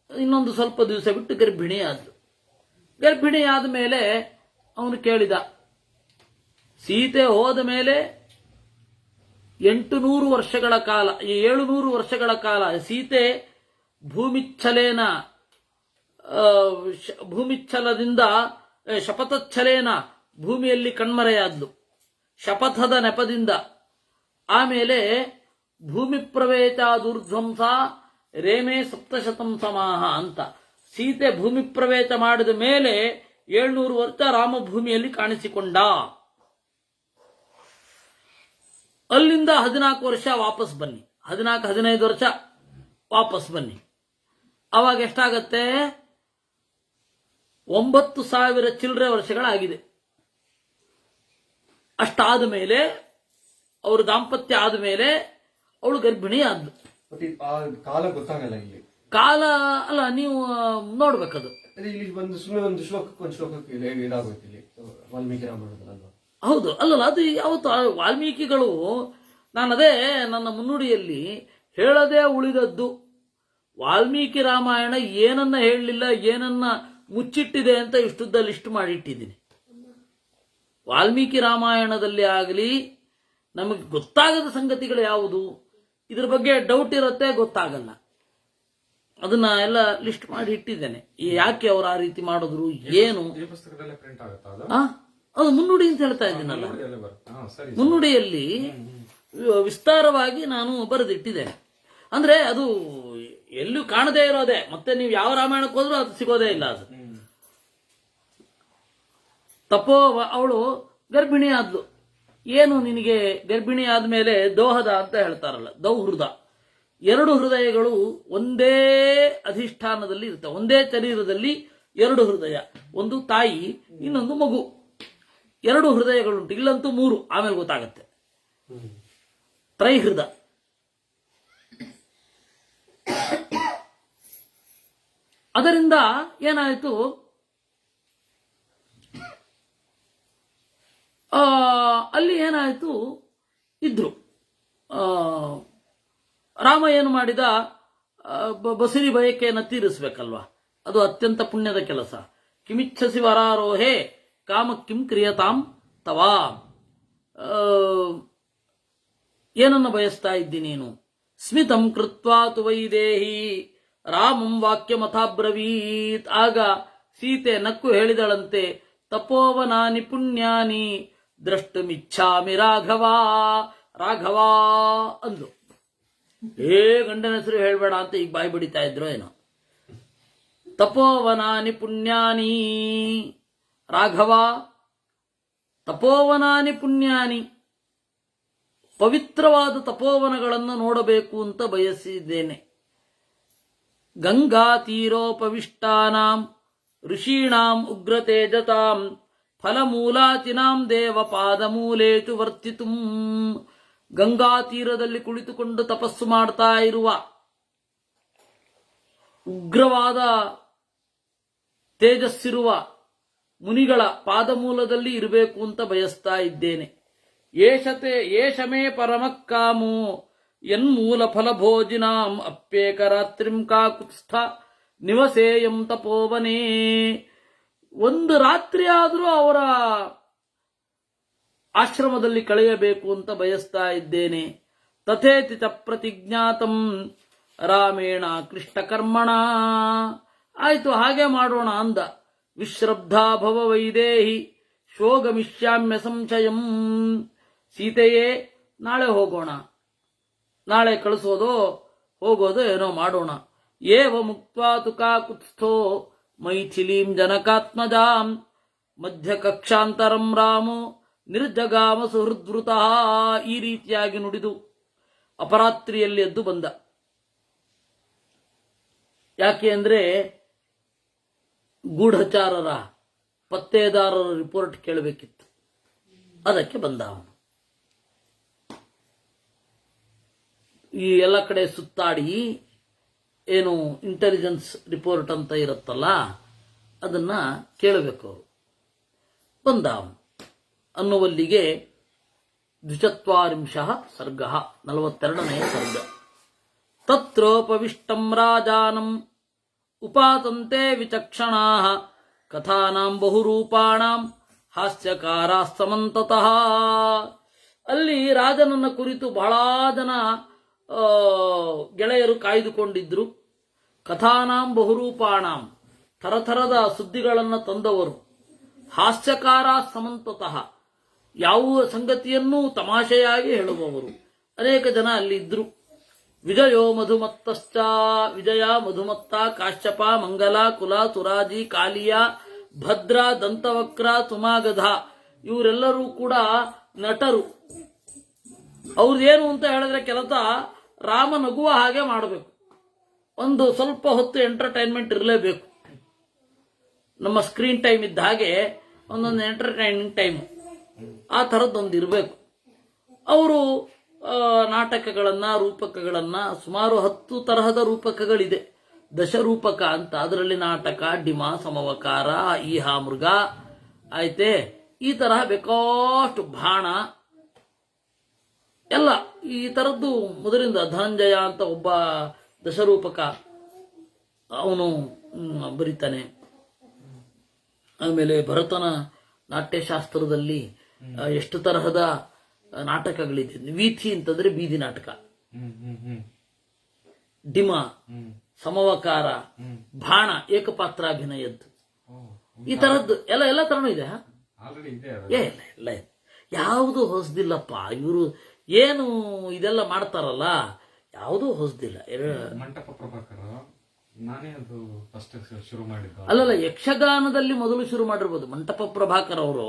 ಇನ್ನೊಂದು ಸ್ವಲ್ಪ ದಿವಸ ಬಿಟ್ಟು ಗರ್ಭಿಣಿಯಾದ್ಲು. ಗರ್ಭಿಣಿಯಾದ ಮೇಲೆ ಅವನು ಕೇಳಿದ, ಸೀತೆ ಹೋದ ಮೇಲೆ 800 ವರ್ಷಗಳ ಕಾಲ, 700 ವರ್ಷಗಳ ಕಾಲ ಸೀತೆ ಭೂಮಿಚ್ಛಲದಿಂದ ಶಪಥಚ್ಛಲೇನ ಭೂಮಿಯಲ್ಲಿ ಕಣ್ಮರೆಯಾದ್ಲು, ಶಪಥದ ನೆಪದಿಂದ. ಆಮೇಲೆ ಭೂಮಿ ಪ್ರವೇಶಾದುರ್ಧ್ವಂಸ ರೇಮೆ 700 ಸಮಾಹ ಅಂತ. ಸೀತೆ ಭೂಮಿ ಪ್ರವೇಶ ಮಾಡಿದ ಮೇಲೆ 700 ವರ್ಷ ರಾಮ ಭೂಮಿಯಲ್ಲಿ ಕಾಣಿಸಿಕೊಂಡ. ಅಲ್ಲಿಂದ 14 ವರ್ಷ ವಾಪಸ್ ಬನ್ನಿ, 14-15 ವರ್ಷ ವಾಪಸ್ ಬನ್ನಿ. ಅವಾಗ ಎಷ್ಟಾಗತ್ತೆ? 9,000 ಚಿಲ್ಲರೆ ವರ್ಷಗಳಾಗಿದೆ. ಅಷ್ಟಾದ ಮೇಲೆ, ಅವರು ದಾಂಪತ್ಯ ಆದ ಮೇಲೆ ಅವಳು ಗರ್ಭಿಣಿ ಆದ್ಲು. ಕಾಲ ಗೊತ್ತಾಗಲ್ಲ ಇಲ್ಲಿ. ಕಾಲ ಅಲ್ಲ, ನೀವು ನೋಡ್ಬೇಕದು. ಇಲ್ಲಿ ಸುಮ್ಮನೆ ಒಂದು ಶ್ಲೋಕಕ್ಕೆ ಇದಾಗುತ್ತೆ ಇಲ್ಲಿ ವಾಲ್ಮೀಕಿ ರಾಮಾಯಣದಲ್ಲ. ಹೌದು, ಅಲ್ಲಲ್ಲ, ಅದು ಯಾವತ್ತು ವಾಲ್ಮೀಕಿಗಳು, ನಾನದೇ ನನ್ನ ಮುನ್ನುಡಿಯಲ್ಲಿ ಹೇಳದೇ ಉಳಿದದ್ದು. ವಾಲ್ಮೀಕಿ ರಾಮಾಯಣ ಏನನ್ನ ಹೇಳಲಿಲ್ಲ, ಏನನ್ನ ಮುಚ್ಚಿಟ್ಟಿದೆ ಅಂತ ಇಷ್ಟುದ್ದ ಲಿಸ್ಟ್ ಮಾಡಿಟ್ಟಿದ್ದೀನಿ. ವಾಲ್ಮೀಕಿ ರಾಮಾಯಣದಲ್ಲಿ ಆಗಲಿ ನಮಗೆ ಗೊತ್ತಾಗದ ಸಂಗತಿಗಳು ಯಾವುದು, ಇದ್ರ ಬಗ್ಗೆ ಡೌಟ್ ಇರುತ್ತೆ, ಗೊತ್ತಾಗಲ್ಲ, ಅದನ್ನ ಎಲ್ಲ ಲಿಸ್ಟ್ ಮಾಡಿ ಇಟ್ಟಿದ್ದೇನೆ. ಯಾಕೆ ಅವರು ಆ ರೀತಿ ಮಾಡಿದ್ರು, ಏನು, ಅದು ಮುನ್ನುಡಿ ಅಂತ ಹೇಳ್ತಾ ಇದ್ದೀನಲ್ಲ, ಮುನ್ನುಡಿಯಲ್ಲಿ ವಿಸ್ತಾರವಾಗಿ ನಾನು ಬರೆದಿಟ್ಟಿದ್ದೇನೆ. ಅಂದ್ರೆ ಅದು ಎಲ್ಲೂ ಕಾಣದೇ ಇರೋದೆ, ಮತ್ತೆ ನೀವು ಯಾವ ರಾಮಾಯಣಕ್ಕೆ ಹೋದ್ರೂ ಅದು ಸಿಗೋದೇ ಇಲ್ಲ. ಅದು ಅವಳು ಗರ್ಭಿಣಿ ಆದ್ಲು. ಏನು ನಿನಗೆ ಗರ್ಭಿಣಿ ಆದ್ಮೇಲೆ ದೋಹದ ಅಂತ ಹೇಳ್ತಾರಲ್ಲ, ದೌಹೃದ, 2 ಹೃದಯಗಳು ಒಂದೇ ಅಧಿಷ್ಠಾನದಲ್ಲಿ ಇರ್ತವೆ, ಒಂದೇ ಶರೀರದಲ್ಲಿ 2 ಹೃದಯ, ಒಂದು ತಾಯಿ, ಇನ್ನೊಂದು ಮಗು. 2 ಹೃದಯಗಳುಂಟು, ಇಲ್ಲಂತೂ 3, ಆಮೇಲೆ ಗೊತ್ತಾಗತ್ತೆ. ತ್ರೈಹೃದ. ಅದರಿಂದ ಏನಾಯಿತು, ಅಲ್ಲಿ ಏನಾಯಿತು, ಇದ್ರು. ರಾಮ ಏನು ಮಾಡಿದ, ಬಸುರಿ ಬಯಕೆಯನ್ನು ತೀರಿಸ್ಬೇಕಲ್ವಾ, ಅದು ಅತ್ಯಂತ ಪುಣ್ಯದ ಕೆಲಸ. ಕಿಮಿಚ್ಛಸಿ ವರಾರೋಹೇ ಕಾಮ ಕಿಂ ಕ್ರಿಯತಾಂ ತವಾ. ಏನನ್ನ ಬಯಸ್ತಾ ಇದ್ದಿ ನೀನು? ಸ್ಮಿತಂ ಕೃತ್ವಾ ತು ವೈದೇಹಿ ರಾಮಂ ವಾಕ್ಯಮಥಾಬ್ರವೀತ್. ಆಗ ಸೀತೆ ನಕ್ಕು ಹೇಳಿದಳಂತೆ, ತಪೋವನಾನಿ ಪುಣ್ಯಾನಿ ದ್ರಷ್ಟುಮಿಚ್ಛಾಮಿ ರಾಘವಾ. ರಾಘವಾ ಅಂದು. ಗಂಡನ ಹೆಸರು ಹೇಳ್ಬೇಡ ಅಂತ ಈಗ ಬಾಯಿ ಬಿಡಿತಾ ಇದ್ರು ಏನೋ. ತಪೋವನಾನಿ ಪುಣ್ಯಾನಿ ರಾಘವ, ತಪೋವನಾನಿ ಪುಣ್ಯಾನಿ, ಪವಿತ್ರವಾದ ತಪೋವನಗಳನ್ನು ನೋಡಬೇಕು ಅಂತ ಬಯಸಿದ್ದೇನೆ. ಗಂಗಾ ತೀರೋಪವಿಷ್ಟಾನಾಂ ಋಷೀಣಾಂ ಉಗ್ರತೇಜತಾಂ ಫಲಮೂಲಾಚಿನಾಂ ದೇವ ಪಾದಮೂಲೇಚು ವರ್ತಿತುಂ. ಗಂಗಾ ತೀರದಲ್ಲಿ ಕುಳಿತುಕೊಂಡು ತಪಸ್ಸು ಮಾಡ್ತಾ ಇರುವ ಉಗ್ರವಾದ ತೇಜಸ್ಸಿರುವ ಮುನಿಗಳ ಪಾದಮೂಲದಲ್ಲಿ ಇರಬೇಕು ಅಂತ ಬಯಸ್ತಾ ಇದ್ದೇನೆ. ಏಷಮೇ ಪರಮಕ್ಕಾಮೋ ಯನ್ಮೂಲ ಫಲಭೋಜಿನಾಂ ಅಪ್ಯೇಕರಾತ್ರಿಂ ಕಾಕುತ್ಸ್ಥ ನಿವಸೇಯಂ ತಪೋವನೇ. ಒಂದು ರಾತ್ರಿ ಆದರೂ ಅವರ ಆಶ್ರಮದಲ್ಲಿ ಕಳೆಯಬೇಕು ಅಂತ ಬಯಸ್ತಾ ಇದ್ದೇನೆ. ತಥೇತಿ ಚ ಪ್ರತಿಜ್ಞಾತಂ ರಾಮೇಣ ಕೃಷ್ಣಕರ್ಮಣ. ಆಯ್ತು, ಹಾಗೆ ಮಾಡೋಣ ಅಂದ. ವಿಶ್ರಬ್ಧಾ ಭವ ವೈದೇಹಿ ಶೋಗಮಿಷ್ಯಾಮ್ಯ ಸಂಶಯಂ. ಸೀತೆಯೇ, ನಾಳೆ ಹೋಗೋಣ, ನಾಳೆ ಕಳಿಸೋದೋ ಹೋಗೋದೋ ಏನೋ ಮಾಡೋಣ. ಏವ ಮುಕ್ತ್ವಾ ತು ಕಾಕುತ್ಸ್ಥೋ ಮೈಥಿಲೀಂ ಜನಕಾತ್ಮಜಾಂ ಮಧ್ಯಕಕ್ಷಾಂತರಂ ರಾಮೋ ನಿರ್ಜಗಾಮ ಸುಹೃದ್ವೃತಃ. ಈ ರೀತಿಯಾಗಿ ನುಡಿದು ಅಪರಾತ್ರಿಯಲ್ಲಿ ಎದ್ದು ಬಂದ. ಯಾಕೆ ಅಂದ್ರೆ ಗೂಢಚಾರರ ಪತ್ತೇದಾರರ ರಿಪೋರ್ಟ್ ಕೇಳಬೇಕಿತ್ತು, ಅದಕ್ಕೆ ಬಂದ ಅವನು. ಈ ಎಲ್ಲ ಕಡೆ ಸುತ್ತಾಡಿ ಏನು ಇಂಟೆಲಿಜೆನ್ಸ್ ರಿಪೋರ್ಟ್ ಅಂತ ಇರುತ್ತಲ್ಲ, ಅದನ್ನ ಕೇಳಬೇಕು ಅವರು. ಬಂದ ಅವನು ಅನ್ನುವಲ್ಲಿಗೆ 24 ಸರ್ಗ, 42ನೇ ಸರ್ಗ. ತತ್ರೋಪವಿಷ್ಟಂ ರಾಜಾನಂ ಉಪಾತಂತೆ ವಿಚಕ್ಷಣಾಃ ಕಥಾನಾಂ ಬಹುರೂಪಾಣಾಂ ಹಾಸ್ಯಕಾರಾಸ್ತಮಂತತಃ. ಅಲ್ಲಿ ರಾಜನನ್ನ ಕುರಿತು ಬಹಳ ಜನ ಗೆಳೆಯರು ಕಾಯ್ದುಕೊಂಡಿದ್ರು. ಕಥಾನಾಂ ಬಹುರೂಪಾಣಾಂ, ಥರಥರದ ಸುದ್ದಿಗಳನ್ನು ತಂದವರು. ಹಾಸ್ಯಕಾರ ಸಮಂತತಃ, ಯಾವ ಸಂಗತಿಯನ್ನೂ ತಮಾಷೆಯಾಗಿ ಹೇಳುವವರು ಅನೇಕ ಜನ ಅಲ್ಲಿ ಇದ್ರು. ವಿಜಯೋ ಮಧುಮತ್ತಶ್ಚ, ವಿಜಯ, ಮಧುಮತ್ತ, ಕಾಶ್ಯಪ, ಮಂಗಲ, ಕುಲ, ಸುರಾಜಿ, ಕಾಲಿಯ, ಭದ್ರ, ದಂತವಕ್ರ, ತುಮಾಗಧ ಇವರೆಲ್ಲರೂ ಕೂಡ ನಟರು. ಅವ್ರದ್ದೇನು ಅಂತ ಹೇಳಿದ್ರೆ ಕೆಲಸ ರಾಮ ನಗುವ ಹಾಗೆ ಮಾಡಬೇಕು. ಒಂದು ಸ್ವಲ್ಪ ಹೊತ್ತು ಎಂಟರ್ಟೈನ್ಮೆಂಟ್ ಇರಲೇಬೇಕು. ನಮ್ಮ ಸ್ಕ್ರೀನ್ ಟೈಮ್ ಇದ್ದ ಹಾಗೆ ಒಂದೊಂದು ಎಂಟರ್ಟೈನಿಂಗ್ ಟೈಮ್ ಆ ಥರದ್ದೊಂದು ಇರಬೇಕು. ಅವರು ನಾಟಕಗಳನ್ನ, ರೂಪಕಗಳನ್ನ, ಸುಮಾರು 10 ತರಹದ ರೂಪಕಗಳಿದೆ. ದಶರೂಪಕ ಅಂತ, ಅದರಲ್ಲಿ ನಾಟಕ, ಡಿಮ, ಸಮವಕಾರ, ಈಹಾ ಮೃಗ ಆಯ್ತೆ, ಈ ತರಹ ಬೇಕಾಷ್ಟು ಬಾಣ ಎಲ್ಲ ಈ ತರದ್ದು ಮೊದಲಿಂದ. ಧನಂಜಯ ಅಂತ ಒಬ್ಬ ದಶರೂಪಕ, ಅವನು ಬರೀತಾನೆ. ಆಮೇಲೆ ಭರತನ ನಾಟ್ಯಶಾಸ್ತ್ರದಲ್ಲಿ ಎಷ್ಟು ತರಹದ ನಾಟಕಗಳಿದೆ. ವೀಥಿ ಅಂತಂದ್ರೆ ಬೀದಿ ನಾಟಕ, ಡಿಮ, ಸಮವಕಾರ, ಬಾಣ, ಏಕಪಾತ್ರಾಭಿನಯದ್ದು, ಈ ತರದ್ದು ಎಲ್ಲ ತರನೂ ಇದೆ. ಇಲ್ಲ ಯಾವುದು ಹೊಸದಿಲ್ಲಪ್ಪ. ಇವರು ಏನು ಇದೆಲ್ಲ ಮಾಡ್ತಾರಲ್ಲ, ಯಾವುದೂ ಹೊಸದಿಲ್ಲ. ಮಂಟಪ ಪ್ರಭಾಕರ ನಾನೇ ಅದು ಫಸ್ಟ್ ಶುರು ಮಾಡಿದ್ದು. ಅಲ್ಲಲ್ಲ, ಯಕ್ಷಗಾನದಲ್ಲಿ ಮೊದಲು ಶುರು ಮಾಡಿರ್ಬೋದು. ಮಂಟಪ ಪ್ರಭಾಕರ್ ಅವರು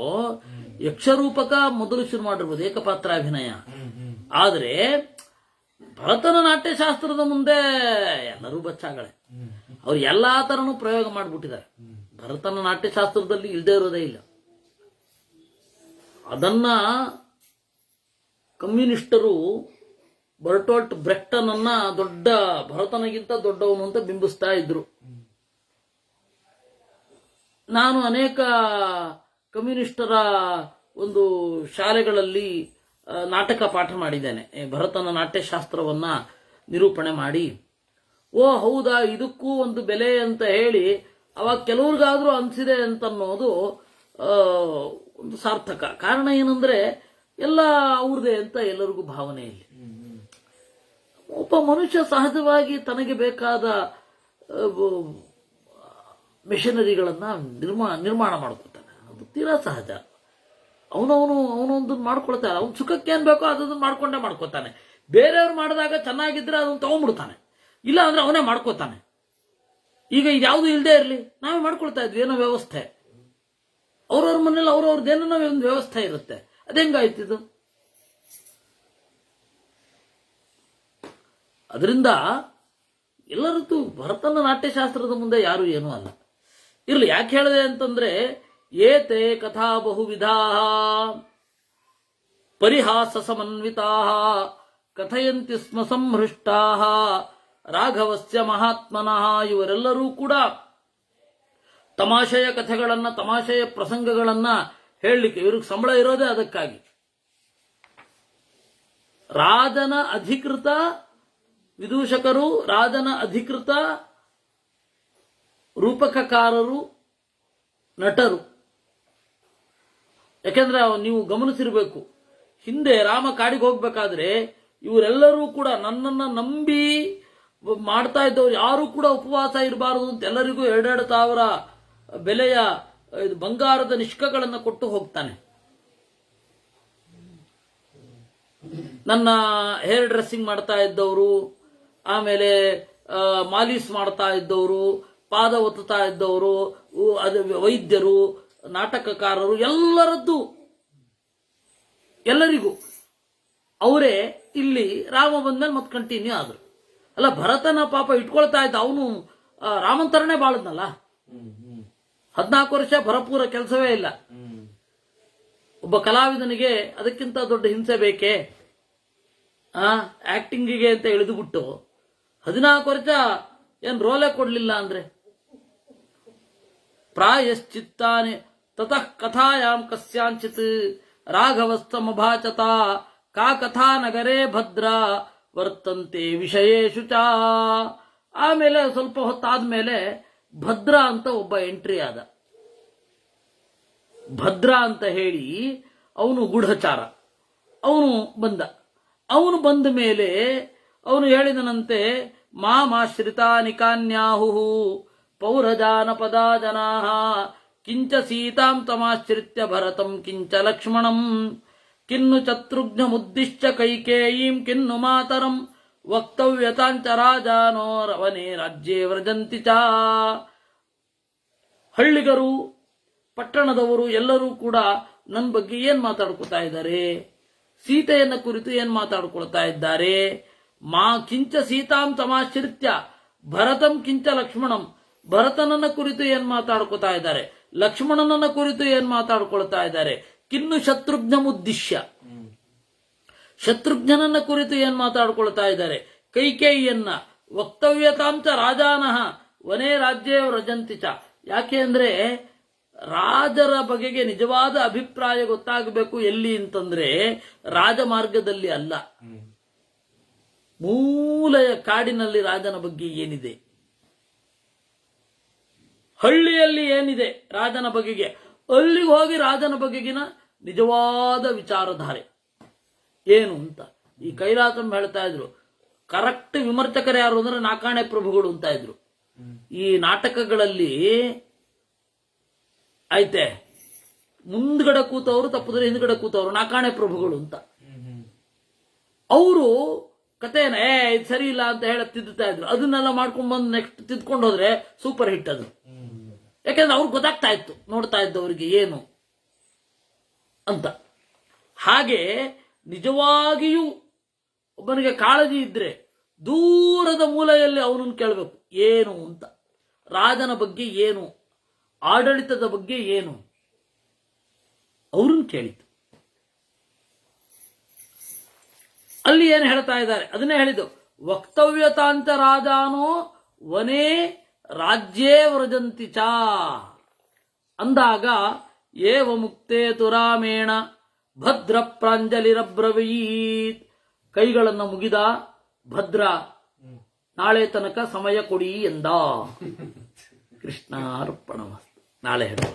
ಯಕ್ಷರೂಪಕ ಮೊದಲು ಶುರು ಮಾಡಿರ್ಬೋದು, ಏಕಪಾತ್ರಾಭಿನಯ. ಆದ್ರೆ ಭರತನ ನಾಟ್ಯಶಾಸ್ತ್ರದ ಮುಂದೆ ಎಲ್ಲರೂ ಬಚ್ಚಾಗಳೆ. ಅವ್ರು ಎಲ್ಲಾ ತರನೂ ಪ್ರಯೋಗ ಮಾಡಿಬಿಟ್ಟಿದ್ದಾರೆ. ಭರತನ ನಾಟ್ಯಶಾಸ್ತ್ರದಲ್ಲಿ ಇಲ್ಲದೆ ಇರೋದೇ ಇಲ್ಲ. ಅದನ್ನ ಕಮ್ಯುನಿಸ್ಟರು ಬರ್ಟೋಲ್ಟ್ ಬ್ರೆಕ್ಟನ್ ಅನ್ನ ದೊಡ್ಡ, ಭರತನಿಗಿಂತ ದೊಡ್ಡವನು ಅಂತ ಬಿಂಬಿಸ್ತಾ ಇದ್ರು. ನಾನು ಅನೇಕ ಕಮ್ಯುನಿಸ್ಟರ ಒಂದು ಶಾಲೆಗಳಲ್ಲಿ ನಾಟಕ ಪಾಠ ಮಾಡಿದ್ದೇನೆ. ಭರತನ ನಾಟ್ಯಶಾಸ್ತ್ರವನ್ನ ನಿರೂಪಣೆ ಮಾಡಿ, ಓ ಹೌದಾ ಇದಕ್ಕೂ ಒಂದು ಬೆಲೆ ಅಂತ ಹೇಳಿ ಅವಾಗ ಕೆಲವ್ರಿಗಾದ್ರೂ ಅನ್ಸಿದೆ ಅಂತನ್ನೋದು ಒಂದು ಸಾರ್ಥಕ. ಕಾರಣ ಏನಂದ್ರೆ ಎಲ್ಲ ಅವ್ರದೇ ಅಂತ ಎಲ್ಲರಿಗೂ ಭಾವನೆ ಇಲ್ಲಿ. ಒಬ್ಬ ಮನುಷ್ಯ ಸಹಜವಾಗಿ ತನಗೆ ಬೇಕಾದ ಮೆಷಿನರಿಗಳನ್ನ ನಿರ್ಮಾಣ ಮಾಡ್ಕೊತಾನೆ. ಅದು ತೀರಾ ಸಹಜ. ಅವನೊಂದನ್ನು ಮಾಡ್ಕೊಳ್ತಾನೆ. ಅವ್ನ ಸುಖಕ್ಕೆ ಏನ್ ಬೇಕೋ ಅದನ್ನ ಮಾಡ್ಕೊಂಡೇ ಮಾಡ್ಕೋತಾನೆ. ಬೇರೆಯವ್ರು ಮಾಡಿದಾಗ ಚೆನ್ನಾಗಿದ್ರೆ ಅದನ್ನ ತಗೊಂಡ್ಬಿಡ್ತಾನೆ, ಇಲ್ಲ ಅಂದ್ರೆ ಅವನೇ ಮಾಡ್ಕೋತಾನೆ. ಈಗ ಇದ್ಯಾವುದು ಇಲ್ಲದೆ ಇರಲಿ, ನಾವೇ ಮಾಡ್ಕೊಳ್ತಾ ಇದ್ವಿ ಏನೋ ವ್ಯವಸ್ಥೆ. ಅವ್ರವ್ರ ಮನೇಲಿ ಅವ್ರವ್ರದ್ದೇನೋ ಒಂದು ವ್ಯವಸ್ಥೆ ಇರುತ್ತೆ. ಅದೆಂಗಾಯ್ತಿದು? ಅದರಿಂದ ಎಲ್ಲರದ್ದು ಭರತನ ನಾಟ್ಯಶಾಸ್ತ್ರದ ಮುಂದೆ ಯಾರು ಏನೂ ಅಲ್ಲ. ಇರ್ಲಿ, ಯಾಕೆ ಹೇಳಿದೆ ಅಂತಂದ್ರೆ, ಏತೆ ಕಥಾ ಬಹುವಿಧಾ ಪರಿಹಾಸ ಸಮನ್ವಿತಾ ಕಥಯಂತಿ ಸ್ಮ ಸಂಹೃಷ್ಟಾ ರಾಘವಸ್ಯ ಮಹಾತ್ಮನಃ. ಇವರೆಲ್ಲರೂ ಕೂಡ ತಮಾಷೆಯ ಕಥೆಗಳನ್ನ, ತಮಾಷೆಯ ಪ್ರಸಂಗಗಳನ್ನ ಹೇಳಲಿಕ್ಕೆ ಇವ್ರಿಗೆ ಸಂಬಳ ಇರೋದೇ ಅದಕ್ಕಾಗಿ. ರಾಜನ ಅಧಿಕೃತ ವಿದೂಷಕರು, ರಾಜನ ಅಧಿಕೃತ ರೂಪಕಕಾರರು, ನಟರು. ಯಾಕೆಂದ್ರೆ ನೀವು ಗಮನಿಸಿರ್ಬೇಕು, ಹಿಂದೆ ರಾಮ ಕಾಡಿಗೆ ಹೋಗ್ಬೇಕಾದ್ರೆ ಇವರೆಲ್ಲರೂ ಕೂಡ ನನ್ನನ್ನ ನಂಬಿ ಮಾಡ್ತಾ ಇದ್ದವ್ರು ಯಾರು ಕೂಡ ಉಪವಾಸ ಇರಬಾರದು ಅಂತ ಎಲ್ಲರಿಗೂ 2,000 ಬೆಲೆಯ ಬಂಗಾರದ ನಿಷ್ಕಗಳನ್ನು ಕೊಟ್ಟು ಹೋಗ್ತಾನೆ. ನನ್ನ ಹೇರ್ ಡ್ರೆಸ್ಸಿಂಗ್ ಮಾಡ್ತಾ ಇದ್ದವರು, ಆಮೇಲೆ ಮಾಲೀಸ್ ಮಾಡ್ತಾ ಇದ್ದವರು, ಪಾದ ಒತ್ತುತ್ತಾ ಇದ್ದವರು, ವೈದ್ಯರು, ನಾಟಕಕಾರರು, ಎಲ್ಲರಿಗೂ ಅವರೇ ಇಲ್ಲಿ ರಾಮ ಬಂದ್ಮೇಲೆ ಮತ್ತೆ ಕಂಟಿನ್ಯೂ ಆದ್ರು. ಅಲ್ಲ, ಭರತನ ಪಾಪ ಇಟ್ಕೊಳ್ತಾ ಇದ್ದ, ಅವನು ರಾಮನ್ ತರನೇ ಬಾಳದ್ನಲ್ಲ. 14 ವರ್ಷ ಭರಪೂರ ಕೆಲಸವೇ ಇಲ್ಲ. ಒಬ್ಬ ಕಲಾವಿದನಿಗೆ ಅದಕ್ಕಿಂತ ದೊಡ್ಡ ಹಿಂಸೆ ಬೇಕೇ? ಆಕ್ಟಿಂಗಿಗೆ ಅಂತ ಇಳಿದುಬಿಟ್ಟು 14 ವರ್ಷ ಏನ್ ರೋಲೆ ಕೊಡ್ಲಿಲ್ಲ ಅಂದ್ರೆ, ಪ್ರಾಯಶ್ಚಿತ್ತಾನೆ ತತಃ ಕಥಾಯಾಂ ಕಸ್ಯಾಂಚಿತ್ ರಾಘವಸ್ತಮಭಾಚತ ಕಾ ಕಥಾ ನಗರೇ ಭದ್ರ ವರ್ತಂತೆ ವಿಷಯೇಶು ಚ. ಆಮೇಲೆ ಸ್ವಲ್ಪ ಹೊತ್ತಾದ್ಮೇಲೆ ಭದ್ರ ಅಂತ ಒಬ್ಬ ಎಂಟ್ರಿ ಆದ. ಭದ್ರ ಅಂತ ಹೇಳಿ ಅವನು ಗೂಢಚಾರ. ಅವನು ಬಂದ ಮೇಲೆ ಅವನು ಹೇಳಿದನಂತೆ, ಮಾಮಾಶ್ರಿತಾ ನಿಕಾನ್ಯಾಹು ಪೌರಜಾನಪದಾ ಜನಾ ಕಿಂಚ ಸೀತಾಂ ತಮಾಶ್ರಿತ್ಯ ಭರತಂ ಕಿಂಚ ಲಕ್ಷ್ಮಣಂ ಕಿನ್ನು ಶತ್ರುಘ್ನಮುದ್ದಿಶ್ಯ ಕೈಕೇಯೀಂ ಕಿನ್ನು ಮಾತರಂ ವಕ್ತವ್ಯತಾಂಚ ರಾಜಾನೋ ರವನೇ ರಾಜ್ಯೇ ವ್ರಜಂತಿ ಚ. ಹಳ್ಳಿಗರು, ಪಟ್ಟಣದವರು ಎಲ್ಲರೂ ಕೂಡ ನನ್ನ ಬಗ್ಗೆ ಏನ್ ಮಾತಾಡ್ಕೊತಾ ಇದ್ದಾರೆ, ಸೀತೆಯನ್ನ ಕುರಿತು ಏನ್ ಮಾತಾಡ್ಕೊಳ್ತಾ ಇದ್ದಾರೆ. ಕಿಂಚ ಸೀತಾಂ ತಮಾಶ್ರಿತ್ಯ ಭರತಂ ಕಿಂಚ ಲಕ್ಷ್ಮಣಂ, ಭರತನನ್ನ ಕುರಿತು ಏನ್ ಮಾತಾಡ್ಕೊತಾ ಇದ್ದಾರೆ, ಲಕ್ಷ್ಮಣನನ್ನ ಕುರಿತು ಏನ್ ಮಾತಾಡ್ಕೊಳ್ತಾ ಇದ್ದಾರೆ. ಕಿನ್ನು ಶತ್ರುಘ್ನಮುದ್ದಿಶ್ಯ, ಶತ್ರುಘ್ನನನ್ನ ಕುರಿತು ಏನ್ ಮಾತಾಡ್ಕೊಳ್ತಾ ಇದ್ದಾರೆ, ಕೈಕೇಯಿಯನ್ನ. ವಕ್ತವ್ಯತಾಂಚ ರಾಜಾನಃ ವನೇ ರಾಜ್ಯೇ ವ್ರಜಂತಿ ಚ. ಯಾಕೆ ಅಂದ್ರೆ ರಾಜರ ಬಗೆಗೆ ನಿಜವಾದ ಅಭಿಪ್ರಾಯ ಗೊತ್ತಾಗಬೇಕು ಎಲ್ಲಿ ಅಂತಂದ್ರೆ ರಾಜಮಾರ್ಗದಲ್ಲಿ ಅಲ್ಲ, ಮೂಲೆಯ ಕಾಡಿನಲ್ಲಿ ರಾಜನ ಬಗ್ಗೆ ಏನಿದೆ, ಹಳ್ಳಿಯಲ್ಲಿ ಏನಿದೆ ರಾಜನ ಬಗೆಗೆ, ಅಲ್ಲಿಗೆ ಹೋಗಿ ರಾಜನ ಬಗೆಗಿನ ನಿಜವಾದ ವಿಚಾರಧಾರೆ ಏನು ಅಂತ. ಈ ಕೈಲಾಸಂ ಹೇಳ್ತಾ ಇದ್ರು, ಕರೆಕ್ಟ್ ವಿಮರ್ಶಕರು ಯಾರು ಅಂದ್ರೆ ನಾಕಾಣೆ ಪ್ರಭುಗಳು ಅಂತ ಇದ್ರು. ಈ ನಾಟಕಗಳಲ್ಲಿ ಐತೆ ಮುಂದ್ಗಡೆ ಕೂತವರು, ತಪ್ಪಿದ್ರೆ ಹಿಂದ್ಗಡೆ ಕೂತವರು ನಾಕಾಣೆ ಪ್ರಭುಗಳು ಅಂತ. ಅವರು ಕಥೆನ ಇದು ಸರಿ ಇಲ್ಲ ಅಂತ ಹೇಳ ತಿದ್ದುತ್ತಾ ಇದ್ರು. ಅದನ್ನೆಲ್ಲ ಮಾಡ್ಕೊಂಡ್ ಬಂದು ನೆಕ್ಸ್ಟ್ ತಿದ್ಕೊಂಡು ಹೋದ್ರೆ ಸೂಪರ್ ಹಿಟ್ ಅದು. ಯಾಕಂದ್ರೆ ಅವ್ರಿಗೆ ಗೊತ್ತಾಗ್ತಾ ಇತ್ತು ನೋಡ್ತಾ ಇದ್ದವರಿಗೆ ಏನು ಅಂತ. ಹಾಗೆ ನಿಜವಾಗಿಯೂ ಒಬ್ಬನಿಗೆ ಕಾಳಜಿ ಇದ್ರೆ ದೂರದ ಮೂಲೆಯಲ್ಲಿ ಅವನನ್ನು ಕೇಳಬೇಕು ಏನು ಅಂತ, ರಾಜನ ಬಗ್ಗೆ ಏನು, ಆಡಳಿತದ ಬಗ್ಗೆ ಏನು, ಅವ್ರನ್ನ ಕೇಳಿತು. ಅಲ್ಲಿ ಏನು ಹೇಳ್ತಾ ಇದ್ದಾರೆ ಅದನ್ನೇ ಹೇಳಿದ್ದು. ವಕ್ತವ್ಯತಾಂತ ರಾಜಾನೋ ವನೇ ರಾಜ್ಯೇ ವ್ರಜಂತಿ ಚ ಅಂದಾಗ ಏವ ಮುಕ್ತೇ ತುರಾಮೇಣ ಭದ್ರ ಪ್ರಾಂಜಲಿರಬ್ರವೀತ್. ಕೈಗಳನ್ನು ಮುಗಿದ ಭದ್ರ ನಾಳೆ ತನಕ ಸಮಯ ಕೊಡಿ ಎಂದ. ಕೃಷ್ಣ ಅರ್ಪಣಮಸ್ತು. ನಾಳೆ ಹೇಳುವ.